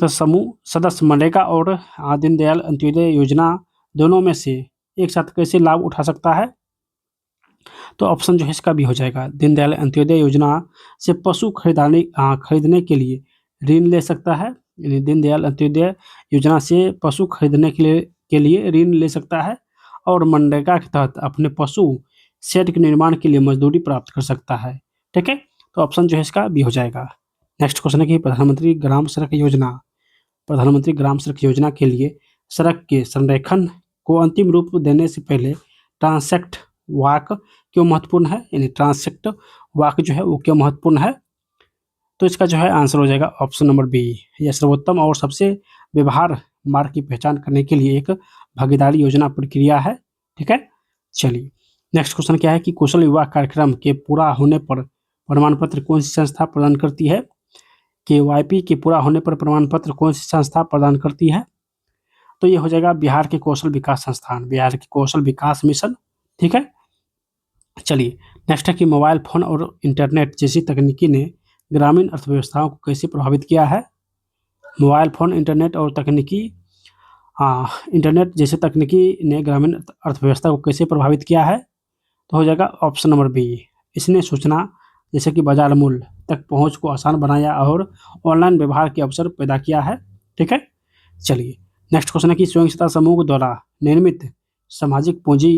समूह सदस्य मनरेगा और दीनदयाल अंत्योदय योजना दोनों में से एक साथ कैसे लाभ उठा सकता है? तो ऑप्शन जो है इसका भी हो जाएगा। दीनदयाल अंत्योदय योजना से पशु खरीदने के लिए ऋण ले सकता है, यानी दीनदयाल अंत्योदय योजना से पशु खरीदने के लिए ऋण ले सकता है और मनरेगा के तहत अपने पशु शेड के निर्माण के लिए मजदूरी प्राप्त कर सकता है, ठीक है। तो ऑप्शन जो है इसका भी हो जाएगा। नेक्स्ट क्वेश्चन है कि प्रधानमंत्री ग्राम सड़क योजना के लिए सड़क के संरेखन को अंतिम रूप देने से पहले ट्रांसेक्ट वाक क्यों महत्वपूर्ण है? यानी ट्रांसेक्ट वाक जो है वो क्यों महत्वपूर्ण है? तो इसका जो है आंसर हो जाएगा ऑप्शन नंबर बी। यह सर्वोत्तम और सबसे व्यवहार मार्ग की पहचान करने के लिए एक भागीदारी योजना प्रक्रिया है, ठीक है। चलिए नेक्स्ट क्वेश्चन क्या है कि कौशल विवाह कार्यक्रम के पूरा होने पर प्रमाण पत्र कौन सी संस्था प्रदान करती है? KYP के पूरा होने पर प्रमाण पत्र कौन सी संस्था प्रदान करती है? तो ये हो जाएगा बिहार के कौशल विकास संस्थान, बिहार के कौशल विकास मिशन, ठीक है। चलिए नेक्स्ट है कि मोबाइल फोन और इंटरनेट जैसी तकनीकी ने ग्रामीण अर्थव्यवस्थाओं को कैसे प्रभावित किया है? मोबाइल फोन इंटरनेट जैसे तकनीकी ने ग्रामीण अर्थव्यवस्था को कैसे प्रभावित किया है? तो हो जाएगा ऑप्शन नंबर बी। इसने सूचना जैसे कि बाजार मूल्य तक पहुंच को आसान बनाया और ऑनलाइन व्यवहार के अवसर पैदा किया है, ठीक है। चलिए नेक्स्ट क्वेश्चन है कि स्वयं सहायता समूह द्वारा निर्मित सामाजिक पूंजी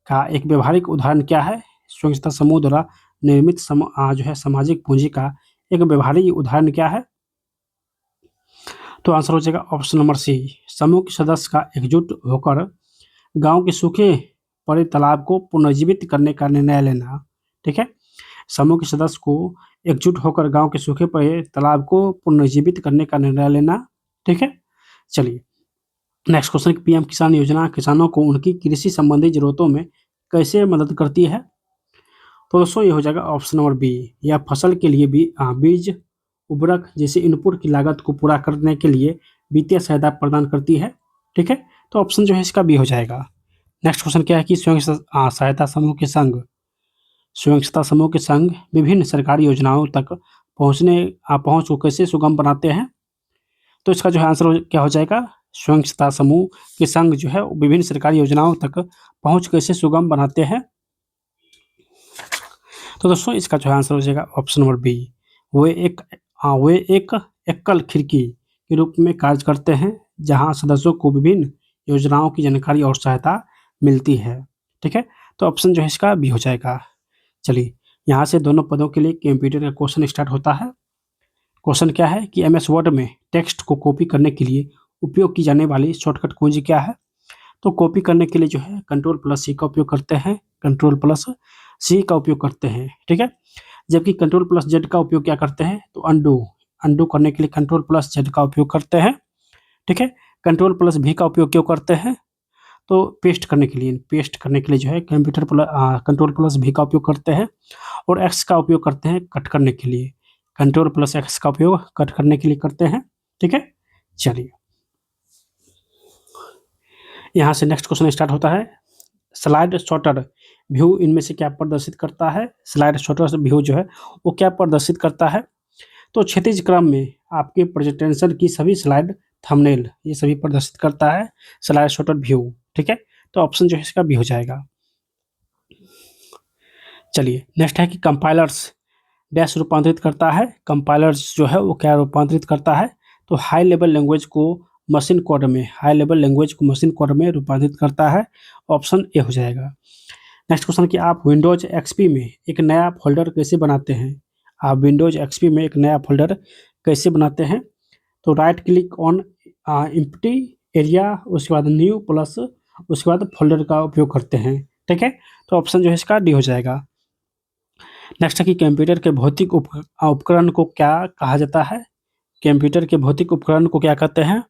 का एक व्यवहारिक उदाहरण क्या है? स्वयं सहायता समूह द्वारा निर्मित जो है सामाजिक पूंजी का एक व्यवहारिक उदाहरण क्या है? तो आंसर हो जाएगा ऑप्शन नंबर सी। समूह के सदस्य का एकजुट होकर गांव के सूखे पड़े तालाब को पुनर्जीवित करने का निर्णय लेना, ठीक है। समूह के सदस्य को एकजुट होकर गांव के सूखे पड़े तालाब को पुनर्जीवित करने का निर्णय लेना, ठीक है। चलिए नेक्स्ट क्वेश्चन, पीएम किसान योजना किसानों को उनकी कृषि संबंधी जरूरतों में कैसे मदद करती है? तो दोस्तों ये हो जाएगा ऑप्शन नंबर बी। यह फसल के लिए बीज उर्वरक जैसे इनपुट की लागत को पूरा करने के लिए वित्तीय सहायता प्रदान करती है, ठीक है। तो ऑप्शन जो है इसका बी हो जाएगा। नेक्स्ट क्वेश्चन क्या है कि स्वयं सहायता समूह के संघ विभिन्न सरकारी योजनाओं तक पहुंच को कैसे सुगम बनाते हैं? तो इसका जो है आंसर क्या हो जाएगा? स्वयं सहायता समूह के संघ जो है विभिन्न सरकारी योजनाओं तक पहुंच कैसे सुगम बनाते हैं? तो दोस्तों इसका जो है आंसर हो जाएगा ऑप्शन नंबर बी। वे एक एकल खिड़की के रूप में कार्य करते हैं जहां सदस्यों को विभिन्न योजनाओं की जानकारी और सहायता मिलती है, ठीक है। तो ऑप्शन जो है इसका बी हो जाएगा। चलिए यहाँ से दोनों पदों के लिए कंप्यूटर का क्वेश्चन स्टार्ट होता है। क्वेश्चन क्या है कि MS वर्ड में टेक्स्ट को कॉपी करने के लिए उपयोग की जाने वाली शॉर्टकट कुंजी क्या है? तो कॉपी करने के लिए जो है कंट्रोल प्लस सी का उपयोग करते हैं, कंट्रोल प्लस सी का उपयोग करते हैं, ठीक है। जबकि कंट्रोल प्लस जेड का उपयोग क्या करते हैं, तो अंडू अंडू करने के लिए कंट्रोल प्लस जेड का उपयोग करते हैं, ठीक है। कंट्रोल प्लस भी का उपयोग क्यों करते हैं, तो पेस्ट करने के लिए जो है कंट्रोल प्लस भी का उपयोग करते हैं, और एक्स का उपयोग करते हैं कट करने के लिए, कंट्रोल प्लस एक्स का उपयोग कट करने के लिए करते हैं, ठीक है। चलिए यहाँ से नेक्स्ट क्वेश्चन स्टार्ट होता है। स्लाइड शॉर्टर व्यू इनमें से क्या प्रदर्शित करता है, स्लाइड शॉर्टर व्यू जो है वो क्या प्रदर्शित करता है, तो क्षैतिज क्रम में आपके प्रेजेंटेशन की सभी स्लाइड, थंबनेल ये सभी प्रदर्शित करता है स्लाइड शॉर्टर व्यू, ठीक है। तो ऑप्शन जो है इसका बी हो जाएगा। चलिए नेक्स्ट है कि कंपाइलर्स डैश रूपांतरित करता है, कंपाइलर्स जो है वो क्या रूपांतरित करता है, तो हाई लेवल लैंग्वेज को मशीन कोड में रूपांतरित करता है, ऑप्शन ए हो जाएगा। नेक्स्ट क्वेश्चन कि आप विंडोज एक्सपी में एक नया फोल्डर कैसे बनाते हैं, आप विंडोज एक्सपी में एक नया फोल्डर कैसे बनाते हैं, तो right click on empty area, उसके बाद न्यू प्लस उसके बाद फोल्डर का उपयोग करते हैं, ठीक है। तो ऑप्शन जो है इसका डी हो जाएगा। नेक्स्ट है कि कंप्यूटर के भौतिक उपकरण को क्या कहा जाता है, कंप्यूटर के भौतिक उपकरण को क्या कहते हैं,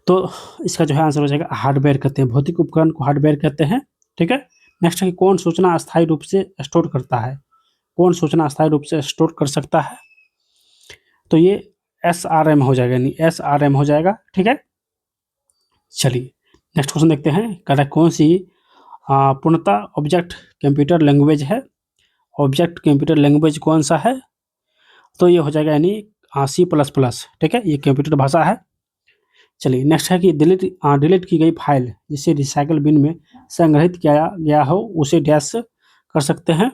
तो इसका जो है आंसर हो जाएगा हार्डवेयर कहते हैं, भौतिक उपकरण को हार्डवेयर कहते हैं, ठीक है। नेक्स्ट है कि कौन सूचना अस्थायी रूप से स्टोर करता है, कौन सूचना अस्थायी रूप से स्टोर कर सकता है, तो ये SRM हो जाएगा, यानी SRM हो जाएगा, ठीक है। चलिए नेक्स्ट क्वेश्चन देखते हैं, कह रहा है कौन सी पूर्णतः ऑब्जेक्ट कंप्यूटर लैंग्वेज है, ऑब्जेक्ट कंप्यूटर लैंग्वेज कौन सा है, तो ये हो जाएगा यानी C++, ठीक है, ये कंप्यूटर भाषा है। चलिए नेक्स्ट है कि डिलीट की गई फाइल जिसे रिसाइकल बिन में संग्रहित किया गया हो उसे डैश कर सकते हैं,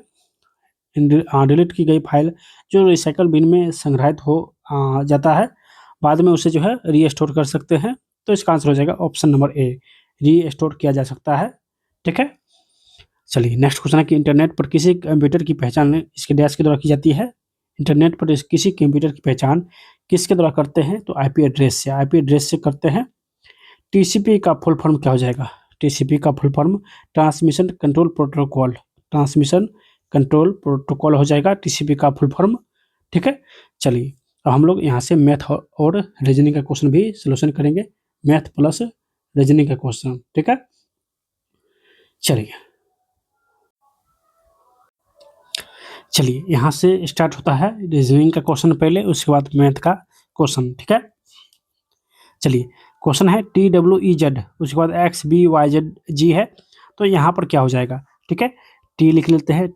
डिलीट की गई फाइल जो रिसाइकल बिन में संग्रहित हो जाता है, बाद में उसे जो है रीस्टोर कर सकते हैं, तो इसका आंसर हो जाएगा ऑप्शन नंबर ए, रीस्टोर किया जा सकता है, ठीक है। चलिए नेक्स्ट क्वेश्चन है कि इंटरनेट पर किसी कंप्यूटर की पहचान इसके डैश के द्वारा की जाती है, इंटरनेट पर किसी कंप्यूटर की पहचान किसके द्वारा करते हैं, तो आईपी एड्रेस से करते हैं। टीसीपी का फुल फॉर्म क्या हो जाएगा, टीसीपी का full form transmission control protocol हो जाएगा टीसीपी का फुल फॉर्म, ठीक है। चलिए अब हम लोग यहाँ से मैथ और रीजनिंग का क्वेश्चन भी सोल्यूशन करेंगे, मैथ प्लस रीजनिंग का क्वेश्चन, ठीक है। चलिए यहाँ से स्टार्ट होता है रीजनिंग का क्वेश्चन पहले, उसके बाद मैथ का क्वेश्चन, ठीक है। चलिए क्वेश्चन है TWEZ, उसके बाद XBYZ है, तो यहाँ पर क्या हो जाएगा, ठीक है, टी लिख लेते हैं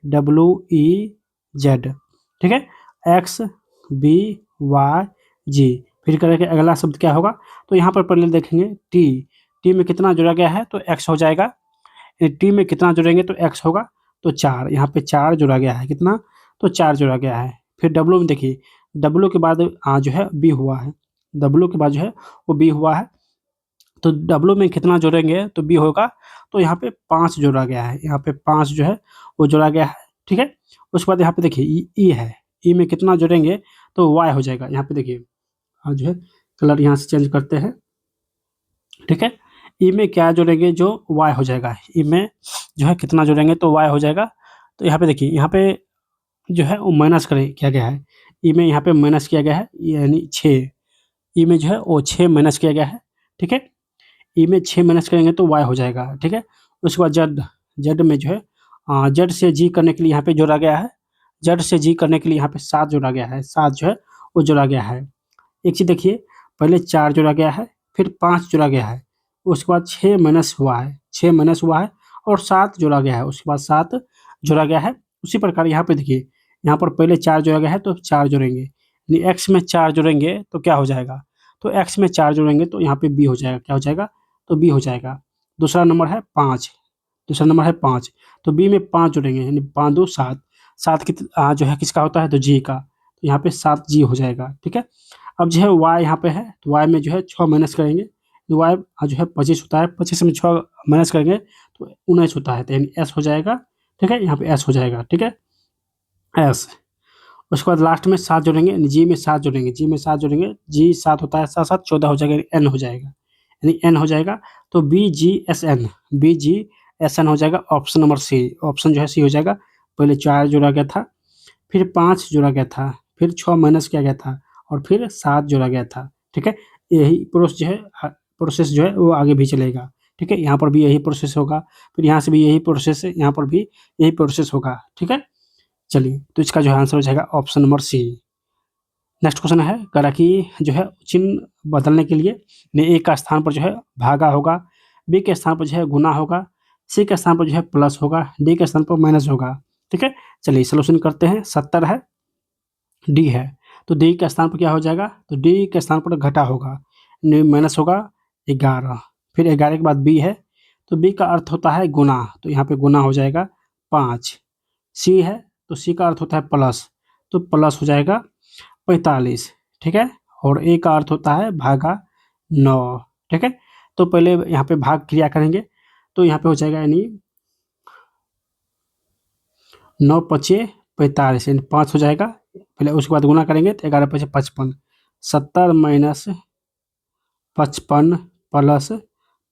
TWEZ, ठीक है, XBYG, फिर करके अगला शब्द क्या होगा, तो यहाँ पर पहले देखेंगे टी में कितना जोड़ा गया है, तो x हो जाएगा, टी में कितना जोड़ेंगे तो x होगा, तो 4, यहाँ पे 4 जोड़ा गया है, कितना, तो 4 जोड़ा गया है। फिर डब्लू में देखिए, डब्लू के बाद जो है बी हुआ है, डब्लू के बाद जो है वो बी हुआ है, तो डब्लू में कितना जोड़ेंगे तो बी होगा, तो यहाँ पे 5 जोड़ा गया है, यहाँ पे 5 जो है वो जोड़ा गया है, ठीक है। उसके बाद यहाँ पे देखिए ई है, ई में कितना जोड़ेंगे तो वाई हो जाएगा, यहाँ पे देखिए जो है कलर यहाँ से चेंज करते हैं, ठीक है। ई में क्या जोड़ेंगे जो वाई हो जाएगा, ई में जो है कितना जोड़ेंगे तो वाई हो जाएगा, तो यहाँ पे देखिए यहाँ पे जो है वो माइनस किया गया है, ई में यहाँ पे माइनस किया गया है, यानी 6, ई में जो है वो 6 माइनस किया गया है, ठीक है। ई में 6 माइनस करेंगे तो वाई हो जाएगा, ठीक है। उसके बाद जेड में जो है जेड से जी करने के लिए यहाँ पे जोड़ा गया है, जेड से जी करने के लिए यहाँ पे 7 जोड़ा गया है, 7 जो है वो जोड़ा गया है। एक चीज़ देखिए, पहले 4 जोड़ा गया है, फिर 5 जोड़ा गया है, उसके बाद 6 माइनस हुआ है, 6 माइनस हुआ है और 7 जोड़ा गया है, उसके बाद 7 जोड़ा गया है। उसी प्रकार यहाँ पे देखिए, यहाँ पर पहले 4 जोड़ा गया है तो 4 जोड़ेंगे, यानी एक्स में 4 जोड़ेंगे तो क्या हो जाएगा, तो एक्स में 4 जोड़ेंगे तो यहाँ पे बी हो जाएगा, क्या हो जाएगा, तो बी हो जाएगा। दूसरा नंबर है 5, तो बी में 5 जोड़ेंगे, यानी 5 2 7, 7 जो है किसका होता है, तो जी का, तो यहाँ पे 7 जी हो जाएगा, ठीक है। अब जो है वाई यहाँ पे है, तो वाई में जो है 6 माइनस करेंगे, तो वाई जो है 25 होता है, 25 में 6 माइनस करेंगे तो 19 होता है, तो यानी एस हो जाएगा, ठीक है, यहाँ पे एस हो जाएगा, ठीक है, एस। उसके बाद लास्ट में 7 जोड़ेंगे, जी में 7 जोड़ेंगे, जी 7 होता है, 7 7 14 हो जाएगा, एन हो जाएगा, यानी एन हो जाएगा, तो BGSN हो जाएगा ऑप्शन नंबर सी। ऑप्शन जो है सी हो जाएगा। पहले 4 जोड़ा गया था, फिर 5 जोड़ा गया था, फिर 6 माइनस किया गया था और फिर 7 जोड़ा गया था। ठीक है, यही प्रोसेस जो है वो आगे भी चलेगा। ठीक है, यहाँ पर भी यही प्रोसेस होगा, फिर यहाँ से भी यही प्रोसेस है, यहाँ पर भी यही प्रोसेस होगा। ठीक है, चलिए, तो इसका जो है आंसर हो जाएगा option number C. Next question है, कह रहा कि जो है चिन्ह बदलने के लिए ए का स्थान पर जो है भागा होगा, बी के स्थान पर जो है गुना होगा, सी के स्थान पर जो है प्लस होगा, डी के स्थान पर माइनस होगा। ठीक है, चलिए सोल्यूशन करते हैं। 70 है, डी है, तो डी के स्थान पर क्या हो जाएगा, तो डी के स्थान पर घटा होगा, माइनस होगा 11। फिर 11 के बाद बी है, तो बी का अर्थ होता है गुना, तो यहाँ पे गुना हो जाएगा 5। सी है, तो सी का अर्थ होता है प्लस, तो प्लस हो जाएगा 45। ठीक है, और ए का अर्थ होता है भागा 9। ठीक है, तो पहले यहाँ पे भाग क्रिया करेंगे, तो यहाँ पे हो जाएगा यानी 9 पचे 45 यानी 5 हो जाएगा। पहले उसके बाद गुना करेंगे तो 11 पचे 55, 70 माइनस 55 प्लस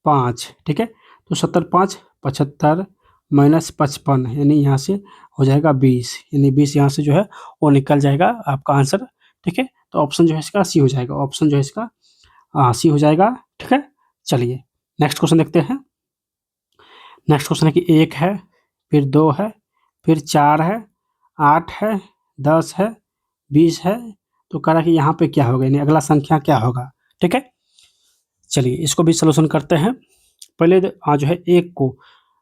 5। ठीक है, तो 70 5 75 माइनस 55 यानी यहाँ से हो जाएगा 20, यानी 20 यहाँ से जो है वो निकल जाएगा आपका आंसर। ठीक है, तो ऑप्शन जो है इसका सी हो जाएगा। ऑप्शन जो है इसका सी हो जाएगा। ठीक है, चलिए नेक्स्ट क्वेश्चन देखते हैं। नेक्स्ट क्वेश्चन है कि 1 है, फिर 2 है, फिर 4 है, 8 है, 10 है, 20 है, तो कह रहा कि यहाँ पे क्या होगा, यानी अगला संख्या क्या होगा। ठीक है, चलिए इसको भी सलूशन करते हैं। पहले जो है 1 को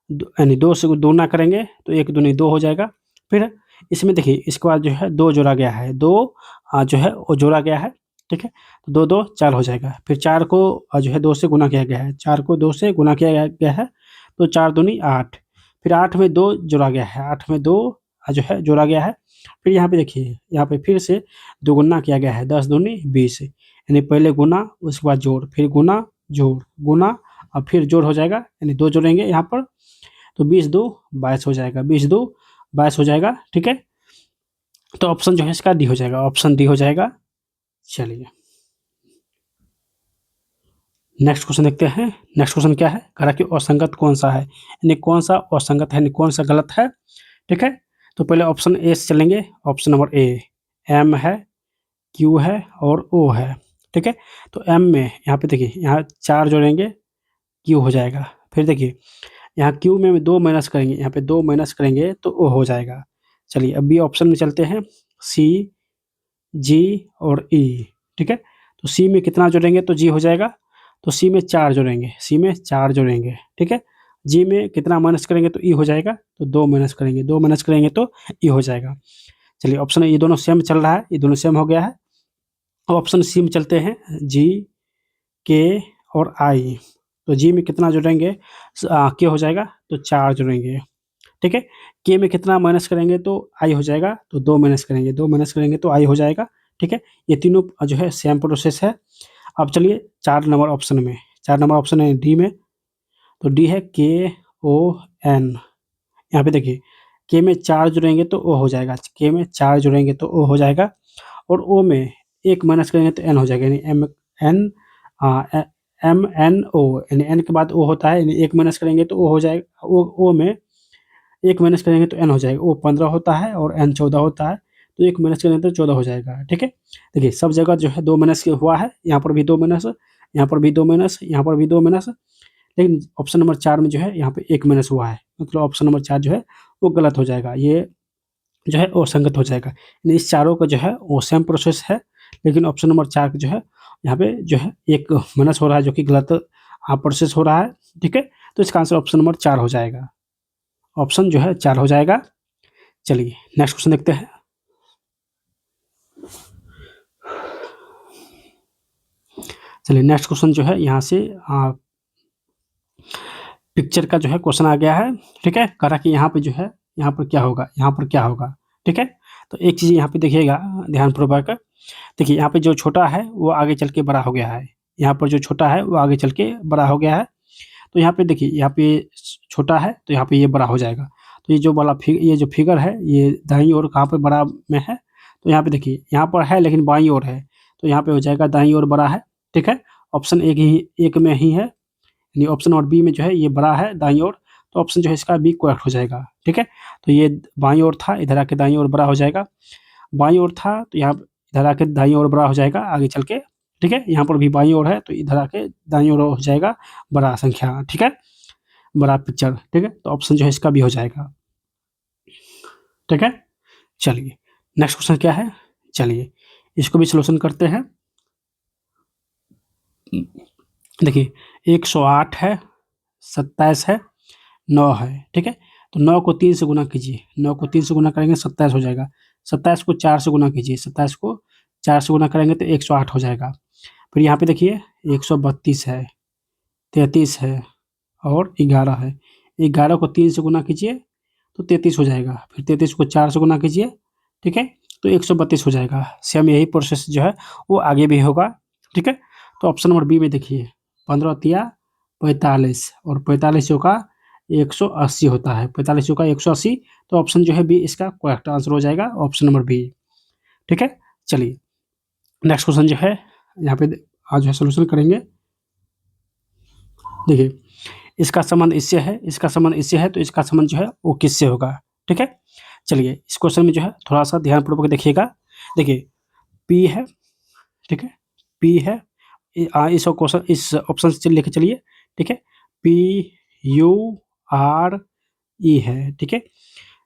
यानी 2 से गुना करेंगे तो 1 दूनी 2 हो जाएगा। फिर इसमें देखिए इसके बाद जो है 2 जोड़ा गया है, 2 जो है वो जोड़ा गया है। ठीक है, तो 2 2 4 हो जाएगा। फिर 4 को जो है 2 से गुना किया गया है, 4 को 2 से गुना किया गया है, तो 4 दूनी 8। फिर 8 में 2 जोड़ा गया है, 8 में 2 जो है जोड़ा गया है। फिर यहाँ पे देखिए, यहाँ पे फिर से दोगुना किया गया है, 10 दूनी 20, यानी पहले गुना उसके बाद जोड़, फिर गुना जोड़, गुना और फिर जोड़ हो जाएगा, यानी 2 जोड़ेंगे यहाँ पर, तो 20 2 22 हो जाएगा, 20 2 22 हो जाएगा। ठीक है, तो ऑप्शन जो है इसका डी हो जाएगा, ऑप्शन डी हो जाएगा। चलिए नेक्स्ट क्वेश्चन देखते हैं। नेक्स्ट क्वेश्चन क्या है, कह रहा कि असंगत कौन सा है, यानी कौन सा असंगत है, यानी कौन सा गलत है। ठीक है, तो पहले ऑप्शन ए से चलेंगे। ऑप्शन नंबर ए, एम है, क्यू है और ओ है। ठीक है, तो एम में यहाँ पे देखिए, यहाँ 4 जोड़ेंगे, क्यू हो जाएगा। फिर देखिए यहाँ क्यू में 2 माइनस करेंगे, यहाँ पे 2 माइनस करेंगे तो ओ हो जाएगा। चलिए अब बी ऑप्शन में चलते हैं, सी, जी और ई। ठीक है, तो सी में कितना जोड़ेंगे तो जी हो जाएगा, तो सी में 4 जोड़ेंगे, सी में 4 जोड़ेंगे। ठीक है, जी में कितना माइनस करेंगे तो ई हो जाएगा, तो 2 माइनस करेंगे, 2 माइनस करेंगे तो ई हो जाएगा। चलिए ऑप्शन ये दोनों सेम चल रहा है, ये दोनों सेम हो गया है। अब ऑप्शन सी में चलते हैं, जी, के और आई। तो जी में कितना जोड़ेंगे, के हो जाएगा, तो 4 जोड़ेंगे। ठीक है, के में कितना माइनस करेंगे तो आई हो जाएगा, तो 2 माइनस करेंगे, 2 माइनस करेंगे तो आई हो जाएगा। ठीक है, ये तीनों जो है सेम प्रोसेस है। अब चलिए 4 नंबर ऑप्शन में, 4 नंबर ऑप्शन है डी में, तो डी है के ओ एन। यहाँ पे देखिए के में 4 जुड़ेंगे तो ओ हो जाएगा, के में 4 जुड़ेंगे तो ओ हो जाएगा, और ओ में 1 माइनस करेंगे तो एन हो जाएगा, यानी एम एन ओ, यानी एन के बाद ओ होता है, यानी 1 माइनस करेंगे तो ओ हो जाएगा, ओ में 1 माइनस करेंगे तो एन हो जाएगा, ओ 15 होता है और एन 14 होता है, तो 1 माइनस करेंगे तो 14 हो जाएगा। ठीक है, देखिए सब जगह जो है 2 माइनस हुआ है, यहाँ पर भी 2 माइनस, यहाँ पर भी 2 माइनस, यहाँ पर भी 2 माइनस, लेकिन ऑप्शन नंबर 4 में जो है यहाँ पे 1 माइनस हुआ है, मतलब ऑप्शन नंबर 4 जो है वो गलत हो जाएगा, ये जो है वो संगत हो जाएगा। यानी इस चारों का जो है वो सेम प्रोसेस है, लेकिन ऑप्शन नंबर 4 जो है यहाँ पे जो है 1 माइनस हो रहा है, जो कि गलत प्रोसेस हो रहा है। ठीक है, तो इसका आंसर ऑप्शन नंबर 4 हो जाएगा, ऑप्शन जो है 4 हो जाएगा। चलिए नेक्स्ट क्वेश्चन देखते हैं। चलिए नेक्स्ट क्वेश्चन जो है यहाँ से पिक्चर का जो है क्वेश्चन आ गया है। ठीक है, कह रहा कि यहाँ पे जो है यहाँ पर क्या होगा, यहाँ पर क्या होगा। ठीक है, तो एक चीज़ यहाँ पे देखिएगा ध्यानपूर्वक, देखिए यहाँ पे जो छोटा है वो आगे चल के बड़ा हो गया है, यहाँ पर जो छोटा है वो आगे चल के बड़ा हो गया है, तो यहाँ पे देखिए यहाँ पे छोटा है तो यहाँ पे ये बड़ा हो जाएगा, तो ये जो वाला ये जो फिगर है ये दाईं ओर कहाँ पे बड़ा में है, तो यहाँ पे देखिए यहाँ पर है लेकिन बाईं ओर है, तो यहाँ पे हो जाएगा दाईं ओर बड़ा है। ठीक है, ऑप्शन एक में ही है, यानी ऑप्शन और बी में जो है ये बड़ा है दाईं ओर, तो ऑप्शन जो है इसका बी करेक्ट हो जाएगा। ठीक है, तो ये बाईं ओर था, इधर आके दाईं ओर बड़ा हो जाएगा। बाईं ओर था तो यहाँ इधर आके दाईं ओर बड़ा हो जाएगा आगे चल के। ठीक है, यहाँ पर भी बाईं ओर है तो इधर आके दाईं ओर हो जाएगा बड़ा संख्या। ठीक है, बड़ा पिक्चर। ठीक है, तो ऑप्शन जो है इसका भी हो जाएगा। ठीक है, चलिए नेक्स्ट क्वेश्चन क्या है, चलिए इसको भी सॉल्यूशन करते हैं। देखिए 108 है, 27 है, 9 है। ठीक है, तो 9 को 3 से गुना कीजिए, 9 को 3 से गुना करेंगे 27 हो जाएगा। 27 को 4 से गुना कीजिए, 27 को 4 से गुना करेंगे तो 108 हो जाएगा। फिर यहाँ पे देखिए 132 है, 33 है और 11 है। 11 को 3 से गुना कीजिए तो 33 हो जाएगा। फिर 33 को 4 से गुना कीजिए, ठीक है, तो 132 हो जाएगा। सेम यही प्रोसेस जो है वो आगे भी होगा। ठीक है, तो ऑप्शन नंबर बी में देखिए 15 तिया 45 और 45 का 180 होता है, 45 का 180, तो ऑप्शन जो है बी इसका करेक्ट आंसर हो जाएगा, ऑप्शन नंबर बी। ठीक है, चलिए नेक्स्ट क्वेश्चन जो है यहाँ पे आज जो है सोल्यूशन करेंगे। देखिए इसका संबंध इससे है, इसका संबंध इससे है, तो इसका संबंध जो है वो किससे होगा। ठीक है, चलिए इस क्वेश्चन में जो है थोड़ा सा ध्यानपूर्वक देखिएगा। देखिए पी है, ठीक है, पी है, इस क्वेश्चन इस ऑप्शन से लेके चलिए। ठीक है, पी यू आर ई है। ठीक है,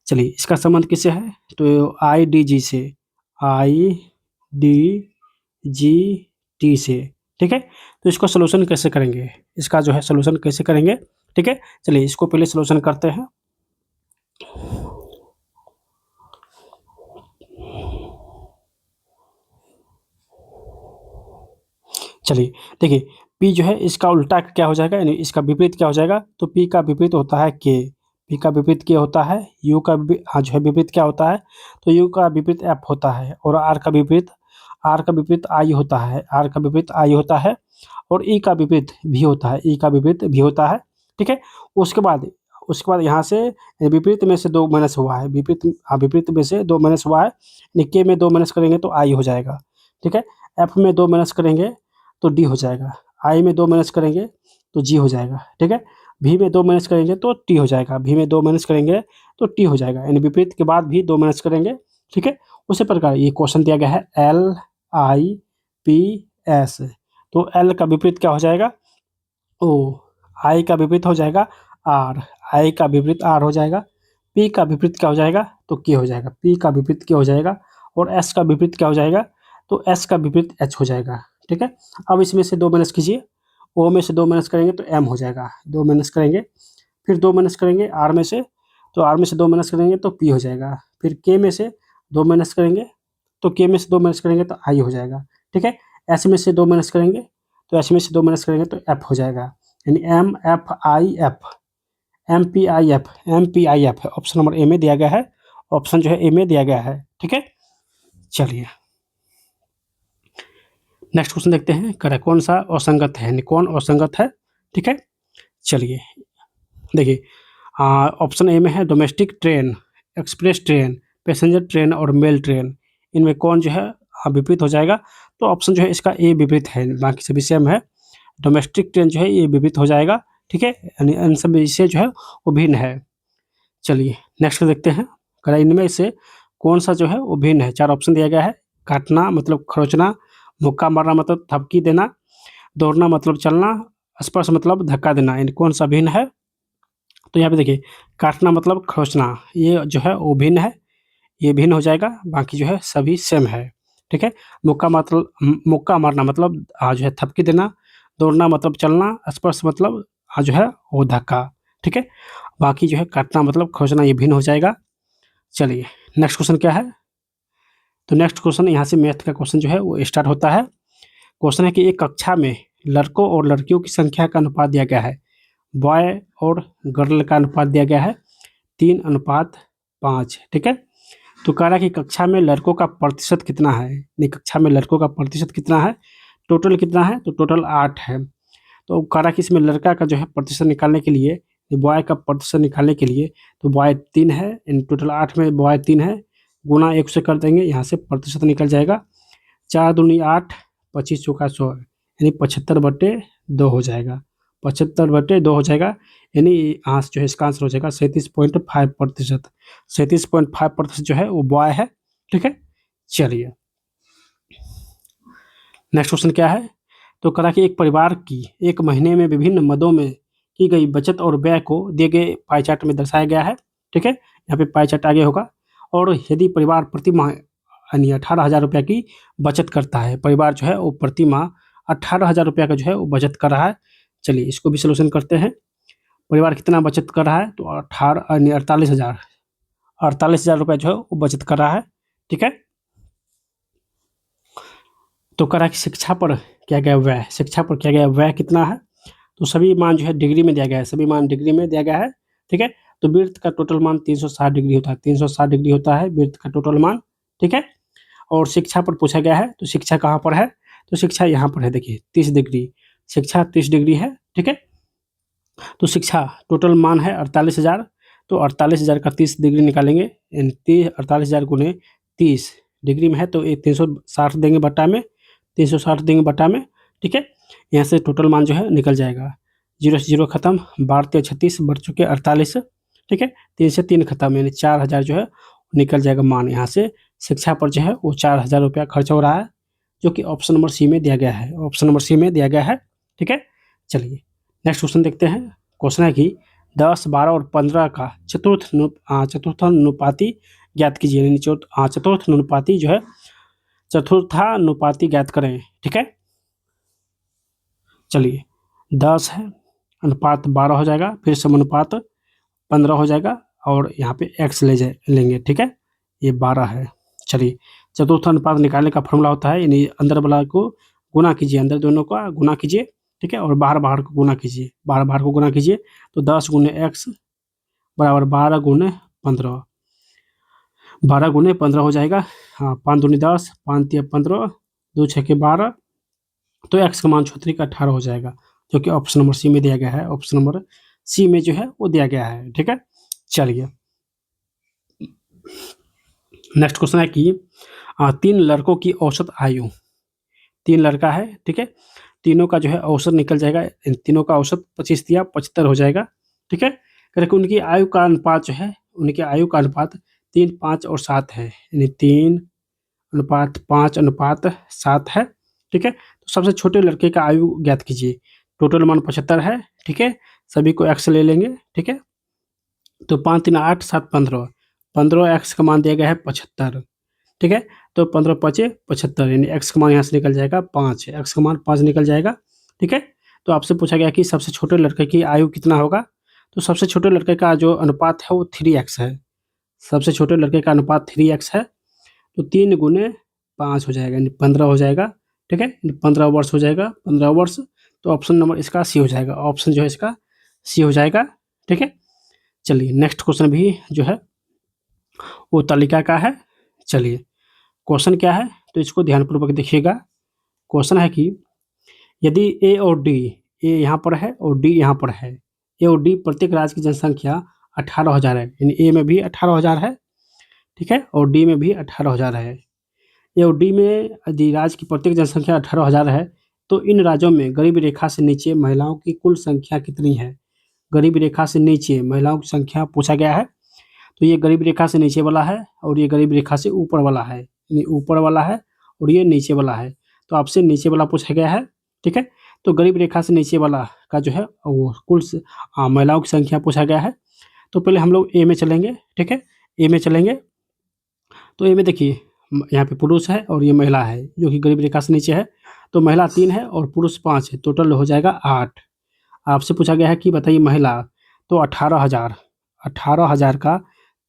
चलिए इसका संबंध किससे है, तो आई डी जी से, आई डी जी टी से। ठीक है, तो इसको सोल्यूशन कैसे करेंगे, इसका जो है सोल्यूशन कैसे करेंगे। ठीक है, चलिए इसको पहले सोल्यूशन करते हैं। चलिए देखिए P जो है इसका उल्टा क्या हो जाएगा, यानी इसका विपरीत क्या हो जाएगा, तो P का विपरीत होता है K, P का विपरीत क्या होता है, U का जो है विपरीत क्या होता है, तो U का विपरीत F होता है, और R का विपरीत I होता है, R का विपरीत I होता है, और E का विपरीत V होता है, E का विपरीत V होता है। ठीक है, उसके बाद यहाँ से विपरीत में से 2 माइनस हुआ है, विपरीत में से 2 माइनस हुआ है, यानी K में 2 माइनस करेंगे तो I हो जाएगा। ठीक है, F में 2 माइनस करेंगे तो डी हो जाएगा, आई में 2 माइनस करेंगे तो जी हो जाएगा। ठीक है, भी में 2 माइनस करेंगे तो टी हो जाएगा, भी में 2 माइनस करेंगे तो टी हो जाएगा, यानी विपरीत के बाद भी 2 माइनस करेंगे। ठीक है, उसी प्रकार ये क्वेश्चन दिया गया है एल आई पी एस, तो एल का विपरीत क्या हो जाएगा, ओ, आई का विपरीत हो जाएगा आर, आई का विपरीत आर हो जाएगा, पी का विपरीत क्या हो जाएगा, तो के हो जाएगा, पी का विपरीत क्या हो जाएगा, और एस का विपरीत क्या हो जाएगा, तो एस का विपरीत एच हो जाएगा। ठीक है, अब इसमें से 2 माइनस कीजिए, ओ में से 2 माइनस करेंगे तो एम हो जाएगा, 2 माइनस करेंगे, फिर 2 माइनस करेंगे आर में से, तो आर में से 2 माइनस करेंगे तो पी हो जाएगा, फिर के में से 2 माइनस करेंगे तो के में से 2 माइनस करेंगे तो आई हो जाएगा। ठीक है, एस में से 2 माइनस करेंगे तो एस में से 2 माइनस करेंगे तो एफ हो जाएगा, यानी M F I F, M P I F, M P I F option number A में दिया गया है, ऑप्शन जो है ए में दिया गया है। ठीक है, चलिए नेक्स्ट क्वेश्चन देखते हैं, करें कौन सा असंगत है, यानी कौन असंगत है। ठीक है, चलिए देखिए ऑप्शन ए में है domestic train, express train, passenger train और मेल ट्रेन, इनमें कौन जो है विपरीत हो जाएगा, तो ऑप्शन जो है इसका ए विपरीत है, बाकी सभी सेम है। डोमेस्टिक ट्रेन जो है ये विपरीत हो जाएगा। ठीक है, यानी इन सभी से जो है वो भिन्न है। चलिए नेक्स्ट देखते हैं, करा इनमें से कौन सा जो है वो भिन्न है। 4 ऑप्शन दिया गया है, काटना मतलब खरोचना, मुक्का मारना मतलब थपकी देना, दौड़ना मतलब चलना, स्पर्श मतलब धक्का देना, यानी कौन सा भिन्न है, तो यहाँ पे देखिए काटना मतलब खरोचना, ये जो है वो भिन्न है, ये भिन्न हो जाएगा, बाकी जो है सभी सेम है। ठीक है, मुक्का मारना मतलब जो है थपकी देना, दौड़ना मतलब चलना, स्पर्श मतलब जो है वो धक्का। ठीक है, बाकी जो है काटना मतलब खरोचना, ये भिन्न हो जाएगा। चलिए नेक्स्ट क्वेश्चन क्या है, तो नेक्स्ट क्वेश्चन यहाँ से मैथ का क्वेश्चन जो है वो स्टार्ट होता है। क्वेश्चन है कि एक कक्षा में लड़कों और लड़कियों की संख्या का अनुपात दिया गया है, बॉय और गर्ल का अनुपात दिया गया है 3:5। ठीक है, तो कह रहा है कि कक्षा में लड़कों का प्रतिशत कितना है, नहीं कक्षा में लड़कों का प्रतिशत कितना है, टोटल कितना है, तो टोटल 8 है। तो कह रहा है कि इसमें लड़का का जो है प्रतिशत निकालने के लिए, बॉय का प्रतिशत निकालने के लिए, तो बॉय 3 है, इन टोटल 8 में बॉय 3 है, गुना 1 से कर देंगे, यहाँ से प्रतिशत निकल जाएगा, 4 दूनी 8, 25 चौका 100, यानी 75/2 हो जाएगा, 75/2 हो जाएगा, यानी यहाँ से जो है इसका आंसर हो जाएगा 37.5%। 37.5% जो है वो बॉय है, ठीक है। चलिए नेक्स्ट क्वेश्चन क्या है, तो कहा कि एक परिवार की एक महीने में विभिन्न मदों में की गई बचत और व्यय को दिए गए पाई चार्ट में दर्शाया गया है, ठीक है। यहाँ पे पाई चार्ट आगे होगा। और यदि परिवार प्रति माह यानी 18,000 रुपये की बचत करता है, परिवार जो है वो प्रति माह 18,000 रुपये का जो है वो बचत कर रहा है। चलिए इसको भी सोल्यूशन करते हैं। परिवार कितना बचत कर रहा है, तो 18 यानी 48,000 रुपये जो है वो बचत कर रहा है, ठीक है। तो कह रहा है कि शिक्षा पर किया गया व्यय, शिक्षा पर किया गया व्यय कितना है, तो सभी मान जो है डिग्री में दिया गया है, सभी मान डिग्री में दिया गया है, ठीक है। तो वृत्त का टोटल मान 360 डिग्री होता है, 360 डिग्री होता है वृत्त का टोटल मान, ठीक है। और शिक्षा पर पूछा गया है, तो शिक्षा कहाँ पर है, तो शिक्षा यहाँ पर है, देखिए 30 डिग्री, शिक्षा 30 डिग्री है, ठीक है। तो शिक्षा टोटल मान है 48,000, तो 48,000 का 30 डिग्री निकालेंगे, 48,000 गुने 30 डिग्री में है, तो ये 360 देंगे बट्टा में, 360 देंगे बट्टा में, ठीक है। यहाँ से टोटल मान जो है निकल जाएगा, 0 से 0 खत्म, 12 36 बढ़ चुके 48, ठीक है। 3 से 3 खत्म, यानी 4,000 जो है निकल जाएगा मान। यहाँ से शिक्षा पर जो है वो 4,000 रुपया खर्च हो रहा है, जो कि ऑप्शन नंबर सी में दिया गया है, ऑप्शन नंबर सी में दिया गया है, ठीक है। चलिए नेक्स्ट क्वेश्चन देखते हैं। क्वेश्चन है कि 10, 12 और 15 का चतुर्थानुपाती ज्ञात कीजिए, यानी चतुर्थानुपाती जो है चतुर्थानुपाती ज्ञात करें, ठीक है। चलिए 10 है, अनुपात 12 हो जाएगा, फिर समानुपात 15 हो जाएगा, और यहाँ पे x लेंगे, ठीक है। ये 12 है। चलिए चतुर्थानुपात निकालने का फॉर्मूला होता है, यानी अंदर वाला को गुना कीजिए, अंदर दोनों का गुना कीजिए, ठीक है, और बाहर बाहर को गुना कीजिए, बाहर बाहर को गुना कीजिए। तो 10 गुने x बराबर 12 गुने 15, 12 गुने 15 हो जाएगा। हाँ, 5 दूनी 10, 5 तिया 15, 2 छक्के 12, तो एक्स का मान 18 हो जाएगा, जो कि ऑप्शन नंबर सी में दिया गया है, ऑप्शन नंबर सी में जो है वो दिया गया है, ठीक है। चलिए नेक्स्ट क्वेश्चन है कि 3 लड़कों की औसत आयु, 3 लड़का है, ठीक है, तीनों का जो है औसत निकल जाएगा, इन तीनों का औसत 25 दिया 75 हो जाएगा, ठीक है। करके उनकी आयु का अनुपात जो है, उनकी आयु का अनुपात 3, 5 और 7 है, यानी 3:5:7 है, ठीक है। तो सबसे छोटे लड़के का आयु ज्ञात कीजिए, टोटल मान 75 है, ठीक है, सभी को एक्स ले लेंगे, ठीक है। तो 5 3 8 7 15, 15 एक्स का मान दिया गया है 75, ठीक है। तो 15 5 75, यानी एक्स का मान यहाँ से निकल जाएगा 5, एक्स का मान 5 निकल जाएगा, ठीक है। तो आपसे पूछा गया कि सबसे छोटे लड़के की आयु कितना होगा, तो सबसे छोटे लड़के का जो अनुपात है वो 3x है, सबसे छोटे लड़के का अनुपात 3x है, तो 3 गुने 5 हो जाएगा, यानी 15 हो जाएगा, ठीक है, 15 वर्ष हो जाएगा, 15 वर्ष। तो ऑप्शन नंबर इसका सी हो जाएगा, ऑप्शन जो है इसका सी हो जाएगा, ठीक है। चलिए नेक्स्ट क्वेश्चन भी जो है वो तालिका का है। चलिए क्वेश्चन क्या है, तो इसको ध्यानपूर्वक देखिएगा। क्वेश्चन है कि यदि ए और डी, ए यहाँ पर है और डी यहाँ पर है, ए और डी प्रत्येक राज्य की जनसंख्या 18,000 है, यानी ए में भी 18,000 है, ठीक है, और डी में भी 18,000 है। ए और डी में यदि राज्य की प्रत्येक जनसंख्या 18,000 है, तो इन राज्यों में गरीबी रेखा से नीचे महिलाओं की कुल संख्या कितनी है, गरीबी रेखा से नीचे महिलाओं की संख्या पूछा गया है। तो ये गरीब रेखा से नीचे वाला है और ये गरीब रेखा से ऊपर वाला है, यानी ऊपर वाला है और ये नीचे वाला है, तो आपसे नीचे वाला पूछा गया है, ठीक है। तो गरीब रेखा से नीचे वाला का जो है वो कुल महिलाओं की संख्या पूछा गया है। तो पहले हम लोग ए में चलेंगे, ठीक है, ए में चलेंगे। तो ए में देखिए यहाँ पे पुरुष है और ये महिला है, जो कि गरीब रेखा से नीचे है। तो महिला 3 है और पुरुष 5 है, टोटल हो जाएगा 8। आपसे पूछा गया है कि बताइए महिला, तो 18,000, 18,000 का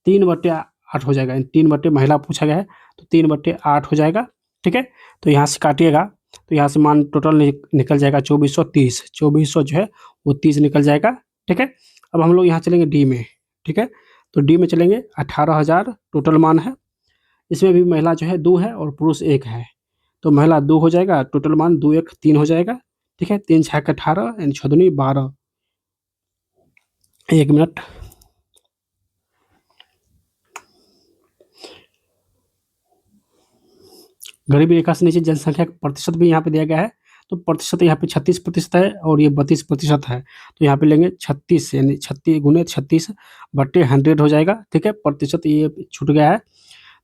3/8 हो जाएगा, 3 महिला पूछा गया है, तो 3/8 हो जाएगा, ठीक है। तो यहाँ से काटिएगा, तो यहाँ से मान टोटल निकल जाएगा 2430, 2400 जो है वो 30 निकल जाएगा, ठीक है। अब हम लोग यहाँ चलेंगे डी में, ठीक है। तो डी में चलेंगे, 18,000 टोटल मान है, इसमें भी महिला जो है 2 है और पुरुष 1 है, तो महिला 2 हो जाएगा, टोटल मान 2 1 3 हो जाएगा, ठीक है। 3 6 18 यानी 6 दूनी 12। 1 मिनट, गरीबी रेखा से नीचे जनसंख्या का प्रतिशत भी यहाँ पे दिया गया है, तो प्रतिशत यहाँ पे 36% है और ये 32% है, तो यहाँ पे लेंगे 36 यानी 36 गुने 36/100 हो जाएगा, ठीक है। प्रतिशत ये छूट गया है,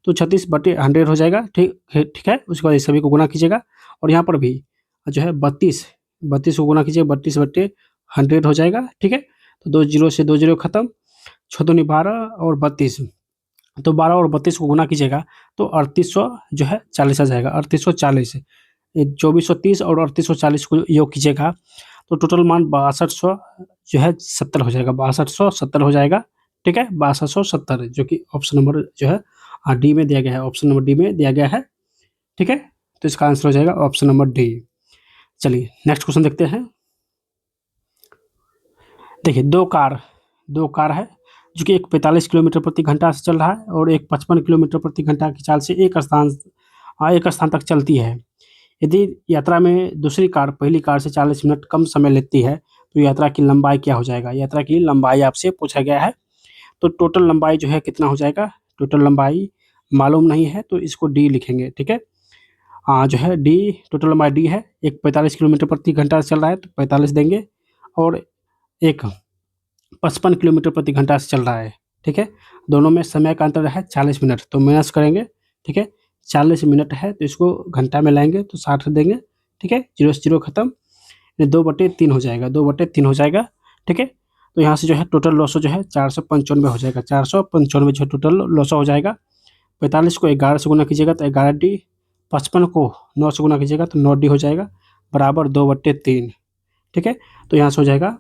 तो 36/100 हो जाएगा, ठीक है। उसके बाद इस सभी को गुना कीजिएगा और यहाँ पर भी जो है 32 को गुना कीजिए, 32/100 हो जाएगा, ठीक है। तो 2 जीरो से 2 जीरो खत्म, 6 दूनी 12 और 32, तो 12 और 32 को गुना कीजिएगा तो 3800 जो है 40 आ जाएगा, 3840। ये 2430 और 3840 को योग कीजिएगा तो टोटल मान 6200 जो है 70 हो जाएगा, 6270 हो जाएगा, ठीक है। 6270 जो कि ऑप्शन नंबर जो है डी में दिया गया है, ऑप्शन नंबर डी में दिया गया है, ठीक है। तो इसका आंसर हो जाएगा ऑप्शन नंबर डी। चलिए नेक्स्ट क्वेश्चन देखते हैं। देखिए दो कार है जो कि एक 45 किलोमीटर प्रति घंटा से चल रहा है और एक 55 किलोमीटर प्रति घंटा की चाल से एक स्थान तक चलती है। यदि यात्रा में दूसरी कार पहली कार से 40 मिनट कम समय लेती है तो यात्रा की लंबाई क्या हो जाएगा? यात्रा की लंबाई आपसे पूछा गया है, तो टोटल लंबाई जो है कितना हो जाएगा? टोटल लंबाई मालूम नहीं है तो इसको डी लिखेंगे, ठीक है। जो है डी, टोटल लंबाई डी है, एक 45 किलोमीटर प्रति घंटा से चल रहा है तो 45 देंगे और एक 55 किलोमीटर प्रति घंटा से चल रहा है, ठीक है। दोनों में समय का अंतर है 40 मिनट, तो माइनस करेंगे, ठीक है। 40 मिनट है तो इसको घंटा में लाएंगे तो 60 देंगे, ठीक है। 0 से 0 खत्म, 2/3 हो जाएगा, 2/3 हो जाएगा, ठीक है। तो यहाँ से जो है टोटल लॉस जो है 495 हो जाएगा, 495 जो है टोटल लॉस हो जाएगा। 45 को 11 से गुना कीजिएगा तो 11D, 55 को 9 से गुना कीजिएगा तो 9D हो जाएगा, बराबर 2/3, ठीक है। तो यहाँ से हो जाएगा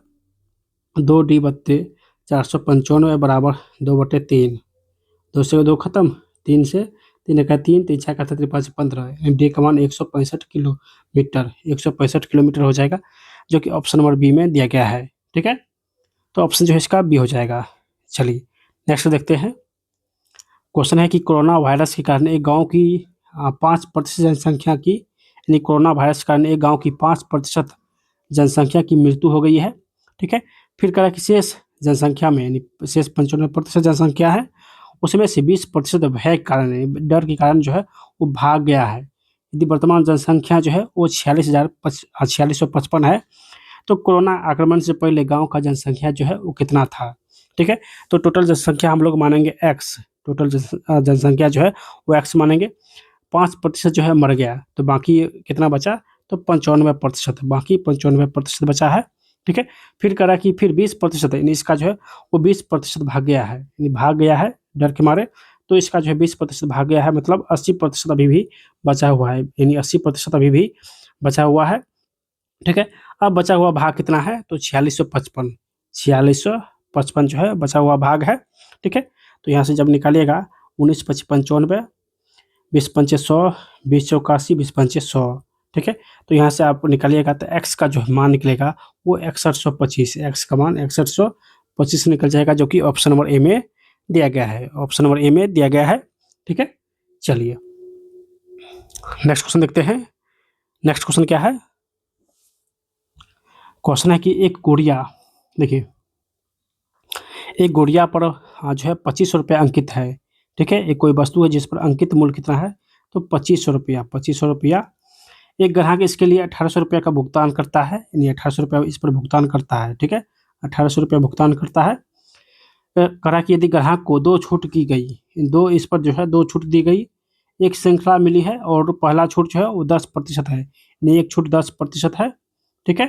2D बत्ते 495 बराबर 2/3, 2 से 2 खत्म, 3 से 3 का 3, 3 6 का 3 5 15, डी का मान 165 किलोमीटर 165 किलोमीटर हो जाएगा, जो कि ऑप्शन नंबर बी में दिया गया है, ठीक है। तो ऑप्शन जो है इसका बी हो जाएगा। चलिए नेक्स्ट देखते हैं। क्वेश्चन है कि कोरोना वायरस के कारण एक गांव की 5% जनसंख्या की, यानी कोरोना वायरस के कारण एक गांव की 5% जनसंख्या की मृत्यु हो गई है, ठीक है। फिर कह रहा है कि शेष जनसंख्या में, यानी शेष 95% जनसंख्या है उसमें से 20% भय के कारण, डर के कारण जो है वो भाग गया है। यदि वर्तमान जनसंख्या जो है वो 46,4655 है तो कोरोना आक्रमण से पहले गांव का जनसंख्या जो है वो कितना था, ठीक है। तो टोटल जनसंख्या हम लोग मानेंगे एक्स, टोटल जनसंख्या जो है वो एक्स मानेंगे। 5% जो है मर गया तो बाकी कितना बचा? तो 95%, बाकी 95% बचा है, ठीक है। फिर करा कि फिर 20% है, यानी इसका जो है वो 20% भाग गया है, यानी भाग गया है डर के मारे, तो इसका जो है 20% भाग गया है, मतलब 80% अभी भी बचा हुआ है, यानी 80% अभी भी बचा हुआ है, ठीक है। अब बचा हुआ भाग कितना है? तो 4655 जो है बचा हुआ भाग है, ठीक है। तो यहाँ से जब निकालिएगा 19 × 5 = 95, 20 × 5 = 100, 20 × 84, 20 × 5 = 100, ठीक है। तो यहाँ से आप निकालिएगा तो एक्स का जो मान निकलेगा वो 6125, एक्स का मान 6125 निकल जाएगा, जो कि ऑप्शन नंबर ए में दिया गया है, ऑप्शन नंबर ए में दिया गया है, ठीक है। चलिए नेक्स्ट क्वेश्चन देखते हैं। नेक्स्ट क्वेश्चन क्या है? क्वेश्चन है कि एक गुड़िया, देखिए एक गुड़िया पर जो है 2500 अंकित है, ठीक है। एक कोई वस्तु है जिस पर अंकित मूल्य कितना है? तो 2500 रुपया। एक ग्राहक इसके लिए 1800 का भुगतान करता है, यानी 1800 इस पर भुगतान करता है, ठीक है। 1800 भुगतान करता है। करा कि यदि ग्राहक को 2 छूट की गई, दो इस पर जो है 2 छूट दी गई, एक श्रृंखला मिली है और पहला छूट जो है वो 10% है, यानी एक छूट 10% है, ठीक है।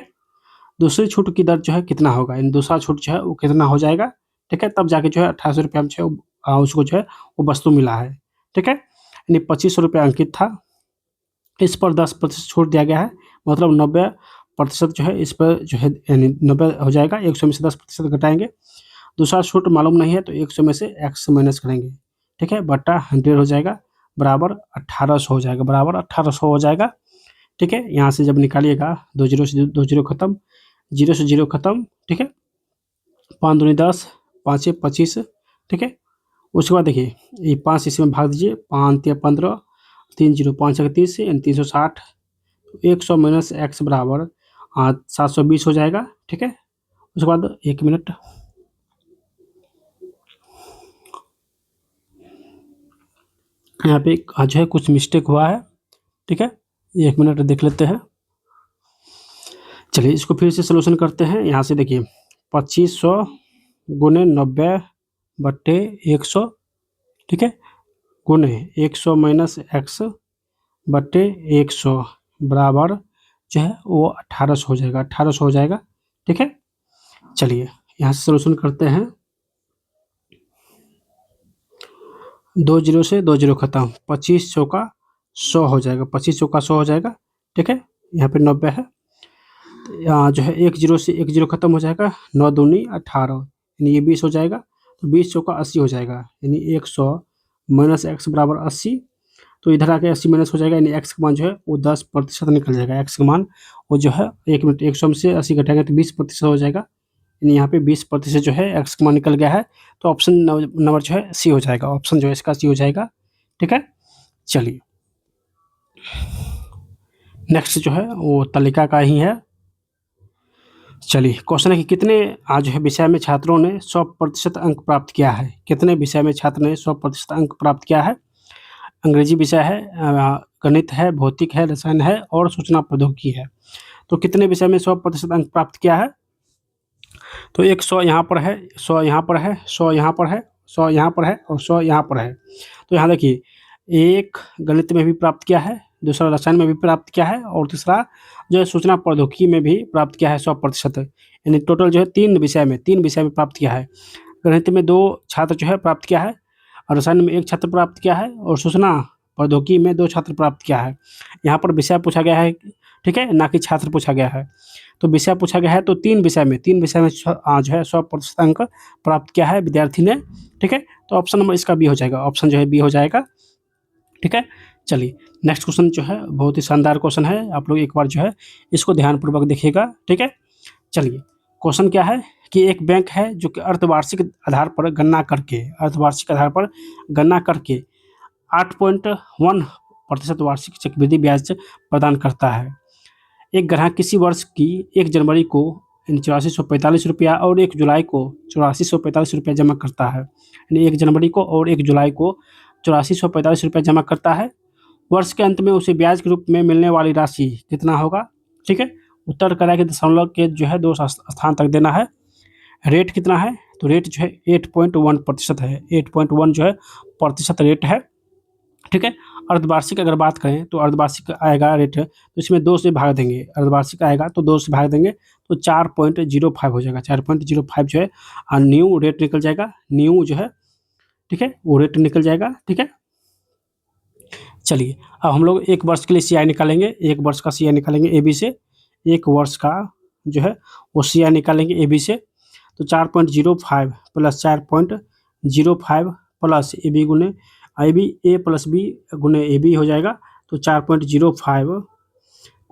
दूसरी छूट की दर जो है कितना होगा, यानी दूसरा छूट जो है वो कितना हो जाएगा, ठीक है। तब जाके जो है 1800 में जो है उसको जो है वो वस्तु मिला है, ठीक है। यानी 2500 अंकित था, इस पर 10% छूट दिया गया है, मतलब 90% जो है इस पर जो है, यानी 90 हो जाएगा, 100 में से 10% घटाएंगे। दूसरा छूट मालूम नहीं है तो 100 में से एक्स माइनस करेंगे, ठीक है, बटा 100 हो जाएगा, बराबर 1800 हो जाएगा, बराबर 1800 हो जाएगा, ठीक है। यहाँ से जब निकालिएगा 2 जीरो से 2 जीरो खत्म, 0 से 0 खत्म, ठीक है। 5 दूनी 10, 5 × 25, ठीक है। उसके बाद देखिए ये 5 इसमें भाग दीजिए, 5 × 15, 3 0 5 × 30, यानी 360, 100 माइनस एक्स बराबर 720 हो जाएगा, ठीक है। उसके बाद 1 मिनट, यहाँ पे जो है कुछ मिस्टेक हुआ है, ठीक है। 1 मिनट देख लेते हैं। चलिए इसको फिर से सोल्यूशन करते हैं। यहाँ से देखिए 2500 गुने 90 बट्टे 100, ठीक है, गुने 100 माइनस एक्स बट्टे 100 बराबर जो है वो 1800 हो जाएगा, 1800 हो जाएगा, ठीक है। चलिए यहाँ से सोल्यूशन करते हैं। 2 जीरो से 2 जीरो खत्म, 25 चौका 100 हो जाएगा, 25 चौका 100 हो जाएगा, ठीक है। यहाँ पे 90 है, यहाँ जो है 1 जीरो से 1 जीरो खत्म हो जाएगा, 9 दूनी 18, यानी ये 20 हो जाएगा। तो 20 चौका 80 हो जाएगा, यानी 100 माइनस एक्स बराबर 80। तो इधर आके 80 माइनस हो जाएगा, यानी एक्स का मान जो है वो 10% निकल जाएगा। एक्स का मान वो जो है 1 मिनट 100 में से 80 घटाएंगे तो 20% हो जाएगा, यानी यहाँ पे 20% जो है एक्स का मान निकल गया है। तो ऑप्शन नंबर जो है सी हो जाएगा, ऑप्शन जो है इसका सी हो जाएगा, ठीक है। चलिए नेक्स्ट जो है वो तालिका का ही है। चलिए क्वेश्चन है कि कितने आज है विषय में छात्रों ने 100% अंक प्राप्त किया है। कितने विषय में छात्र ने 100% अंक प्राप्त किया है। अंग्रेजी विषय है, गणित है, भौतिक है, रसायन है और सूचना प्रौद्योगिकी है। तो कितने विषय में 100% अंक प्राप्त किया है। तो एक 100 यहाँ पर है, 100 यहाँ पर है, 100 यहाँ पर है, 100 यहाँ पर है और 100 यहाँ पर है। तो यहाँ देखिए एक गणित में भी प्राप्त किया है, दूसरा रसायन में भी प्राप्त किया है और तीसरा जो है सूचना प्रौद्योगिकी में भी प्राप्त किया है 100%, यानी टोटल जो है 3 विषय में प्राप्त किया है। गणित में 2 छात्र जो है प्राप्त किया है और रसायन में 1 छात्र प्राप्त किया है और सूचना प्रौद्योगिकी में 2 छात्र प्राप्त किया है। यहाँ पर विषय पूछा गया है, ठीक है, ना कि छात्र पूछा गया है। तो विषय पूछा गया है तो 3 विषय में जो है 100% अंक प्राप्त किया है विद्यार्थी ने, ठीक है। तो ऑप्शन नंबर इसका बी हो जाएगा, ऑप्शन जो है बी हो जाएगा, ठीक है। चलिए नेक्स्ट क्वेश्चन जो है बहुत ही शानदार क्वेश्चन है, आप लोग एक बार जो है इसको ध्यानपूर्वक देखिएगा, ठीक है। चलिए क्वेश्चन क्या है कि एक बैंक है जो कि अर्धवार्षिक आधार पर गणना करके 8.1% वार्षिक चक्रवृद्धि ब्याज प्रदान करता है। एक ग्राहक किसी वर्ष की 1 जनवरी को 8445 रुपया और 1 जुलाई को 8445 रुपया जमा करता है, यानी 1 जनवरी को और 1 जुलाई को 8445 रुपया जमा करता है। वर्ष के अंत में उसे ब्याज के रूप में मिलने वाली राशि कितना होगा, ठीक है। उत्तर करा के दशमलव के जो है 2 स्थान तक देना है। रेट कितना है, तो रेट जो है 8.1% है, 8.1 जो है प्रतिशत रेट है, ठीक है। अर्धवार्षिक अगर बात करें तो अर्धवार्षिक आएगा रेट, तो इसमें 2 से भाग देंगे, अर्धवार्षिक आएगा तो 2 से भाग देंगे तो 4.05 हो जाएगा, 4.05 जो है न्यू रेट निकल जाएगा, न्यू जो है, ठीक है, वो रेट निकल जाएगा, ठीक है। चलिए अब हम लोग 1 वर्ष के लिए CI निकालेंगे, 1 वर्ष का CI निकालेंगे AB से, 1 वर्ष का जो है वो CI निकालेंगे AB से। तो 4.05 प्लस 4.05 प्लस AB गुने AB A प्लस B गुने AB हो जाएगा। तो 4.05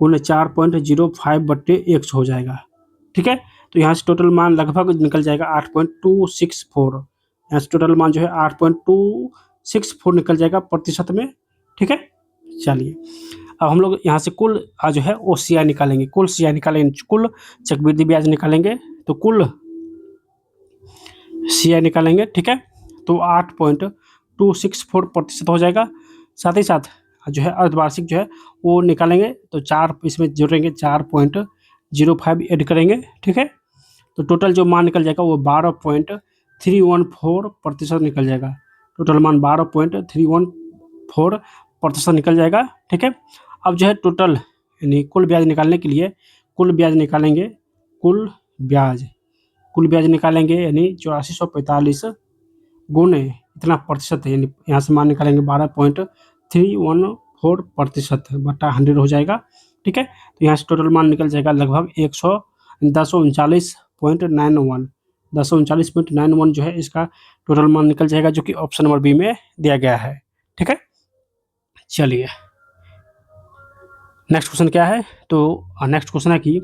गुने 4.05 बट्टे 100 हो जाएगा, ठीक है। तो यहाँ से टोटल मान लगभग निकल जाएगा 8.264, यहाँ से टोटल मान जो है 8.264 निकल जाएगा प्रतिशत में, ठीक है। चलिए अब हम लोग यहाँ से कुल जो है वो CI निकालेंगे, कुल CI निकालेंगे, कुल चक्रवृद्धि ब्याज निकालेंगे, तो कुल CI निकालेंगे, ठीक है। तो 8.264% हो जाएगा। साथ ही साथ जो है अर्धवार्षिक जो है वो निकालेंगे, तो 4 इसमें जोड़ेंगे, 4.05 ऐड करेंगे, ठीक है। तो टोटल जो मान निकल जाएगा वो 12.314% निकल जाएगा, टोटल मान 12.314% निकल जाएगा, ठीक है। अब जो है टोटल यानी कुल ब्याज निकालने के लिए कुल ब्याज निकालेंगे, कुल ब्याज निकालेंगे, यानी 8445 गुने इतना प्रतिशत है, यानी यहाँ से मान निकालेंगे 12.314% बटा 100 हो जाएगा, ठीक है। तो यहाँ से टोटल मान निकल जाएगा लगभग 1039.91 जो है इसका टोटल मान निकल जाएगा, जो कि ऑप्शन नंबर बी में दिया गया है, ठीक है। चलिए नेक्स्ट क्वेश्चन क्या है, तो नेक्स्ट क्वेश्चन है कि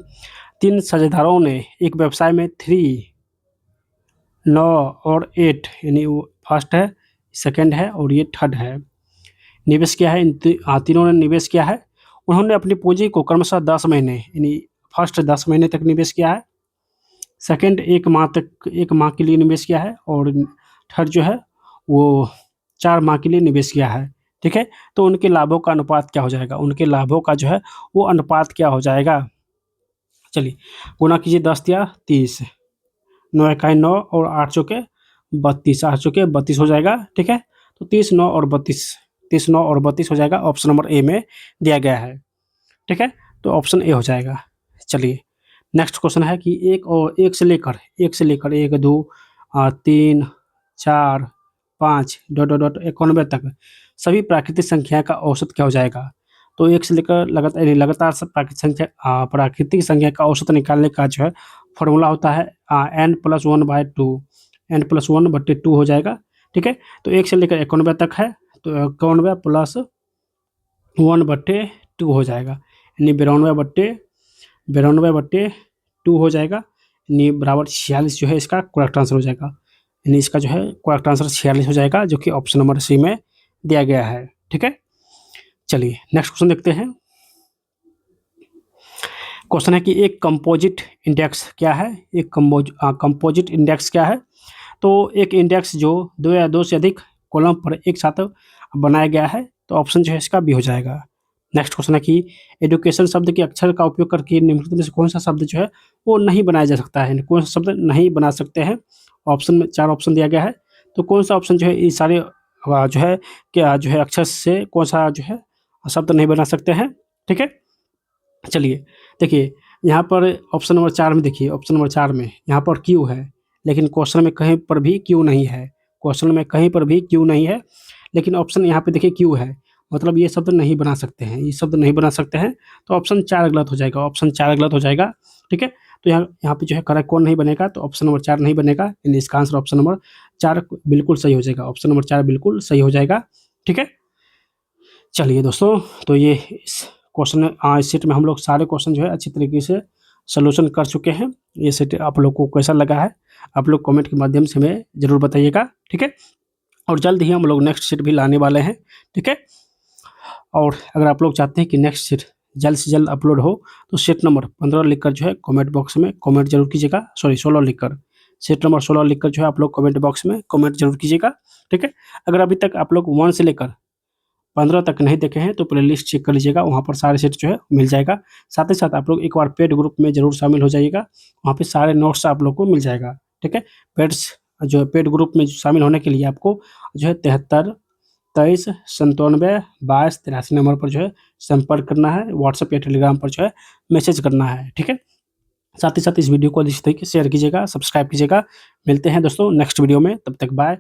3 साझेदारों ने एक व्यवसाय में 3, 9 और 8, यानी वो फर्स्ट है, सेकंड है और ये थर्ड है, निवेश किया है। इन तीनों ने निवेश किया है। उन्होंने अपनी पूंजी को क्रमशः 10 महीने, यानी फर्स्ट 10 महीने तक निवेश किया है, सेकंड 1 माह के लिए निवेश किया है और थर्ड जो है वो 4 माह के लिए निवेश किया है, ठीक है। तो उनके लाभों का अनुपात क्या हो जाएगा, उनके लाभों का जो है वो अनुपात क्या हो जाएगा, चलिए गुना कीजिए 10 या 30, 9 इकाई 9 और 8 चौके 32, 8 चौके 32 हो जाएगा। ठीक है, तो 30 9 और 32, 30 9 और 32 हो जाएगा। ऑप्शन नंबर ए में दिया गया है। ठीक है, तो ऑप्शन ए हो जाएगा। चलिए नेक्स्ट क्वेश्चन है कि एक से लेकर 1 2 3 4 5 डॉट डॉट डॉट 91 तक सभी प्राकृतिक संख्या का औसत क्या हो जाएगा। तो 1 से लेकर लगातार सब प्राकृतिक संख्या का औसत निकालने का जो है फॉर्मूला होता है n+1/2, n+1/2 हो जाएगा। ठीक है, तो 1 से लेकर 91 तक है, तो 91 प्लस 1/2 हो जाएगा, यानी 92/2 हो जाएगा, यानी बराबर 46 जो है इसका करेक्ट आंसर हो जाएगा। यानी इसका जो है करेक्ट आंसर 46 हो जाएगा, जो कि ऑप्शन नंबर सी में दिया गया है। ठीक है, चलिए नेक्स्ट क्वेश्चन देखते हैं। क्वेश्चन है कि एक कंपोजिट इंडेक्स क्या है। एक कंपोजिट इंडेक्स क्या है। तो एक इंडेक्स जो 2 या 2 से अधिक कॉलम पर एक साथ बनाया गया है, तो ऑप्शन जो है इसका बी हो जाएगा। नेक्स्ट क्वेश्चन है कि एडुकेशन शब्द के अक्षर का उपयोग करके निम्नलिखित में से कौन सा शब्द जो है वो नहीं बनाया जा सकता है, कौन सा शब्द नहीं बना सकते हैं। ऑप्शन में 4 ऑप्शन दिया गया है, तो कौन सा ऑप्शन जो है ये सारे जो है क्या जो है अक्षर से कौन सा जो है शब्द नहीं बना सकते हैं। ठीक है, चलिए देखिए यहाँ पर ऑप्शन नंबर 4 में, देखिए ऑप्शन नंबर 4 में यहाँ पर क्यू है, लेकिन क्वेश्चन में कहीं पर भी क्यू नहीं है। क्वेश्चन में कहीं पर भी क्यू नहीं है, लेकिन ऑप्शन यहाँ पे देखिए क्यू है, मतलब ये शब्द नहीं बना सकते हैं, ये शब्द नहीं बना सकते हैं, तो ऑप्शन 4 गलत हो जाएगा, ऑप्शन 4 गलत हो जाएगा। ठीक है, तो यहाँ पे जो है करेक्ट कौन नहीं बनेगा, तो ऑप्शन नंबर 4 नहीं बनेगा, यानी इसका आंसर ऑप्शन नंबर 4 बिल्कुल सही हो जाएगा। ऑप्शन नंबर 4 बिल्कुल सही हो जाएगा। ठीक है, चलिए दोस्तों, तो ये इस क्वेश्चन इस सेट में हम लोग सारे क्वेश्चन जो है अच्छी तरीके से सॉल्यूशन कर चुके हैं। ये सेट आप लोग को कैसा लगा है, आप लोग कमेंट के माध्यम से हमें ज़रूर बताइएगा। ठीक है, और जल्द ही हम लोग नेक्स्ट सेट भी लाने वाले हैं। ठीक है, और अगर आप लोग चाहते हैं कि नेक्स्ट सेट जल्द से जल्द अपलोड हो, तो सेट नंबर 15 लिखकर जो है कमेंट बॉक्स में कमेंट जरूर कीजिएगा। सॉरी 16 लिखकर, सेट नंबर 16 लिखकर जो है आप लोग कमेंट बॉक्स में कमेंट जरूर कीजिएगा। ठीक है, अगर अभी तक आप लोग 1 से लेकर 15 तक नहीं देखे हैं तो प्लेलिस्ट चेक कर लीजिएगा, वहाँ पर सारे सेट जो है मिल जाएगा। साथ ही साथ आप लोग एक बार पेड ग्रुप में जरूर शामिल हो जाइएगा, वहाँ पे सारे नोट्स आप लोग को मिल जाएगा। ठीक है, पेड ग्रुप में शामिल होने के लिए आपको जो है 73 23 97 22 83 नंबर पर जो है संपर्क करना है, व्हाट्सएप या टेलीग्राम पर जो है मैसेज करना है। ठीक है, साथ ही साथ इस वीडियो को इस तरीके से शेयर कीजिएगा, सब्सक्राइब कीजिएगा। मिलते हैं दोस्तों नेक्स्ट वीडियो में, तब तक बाय।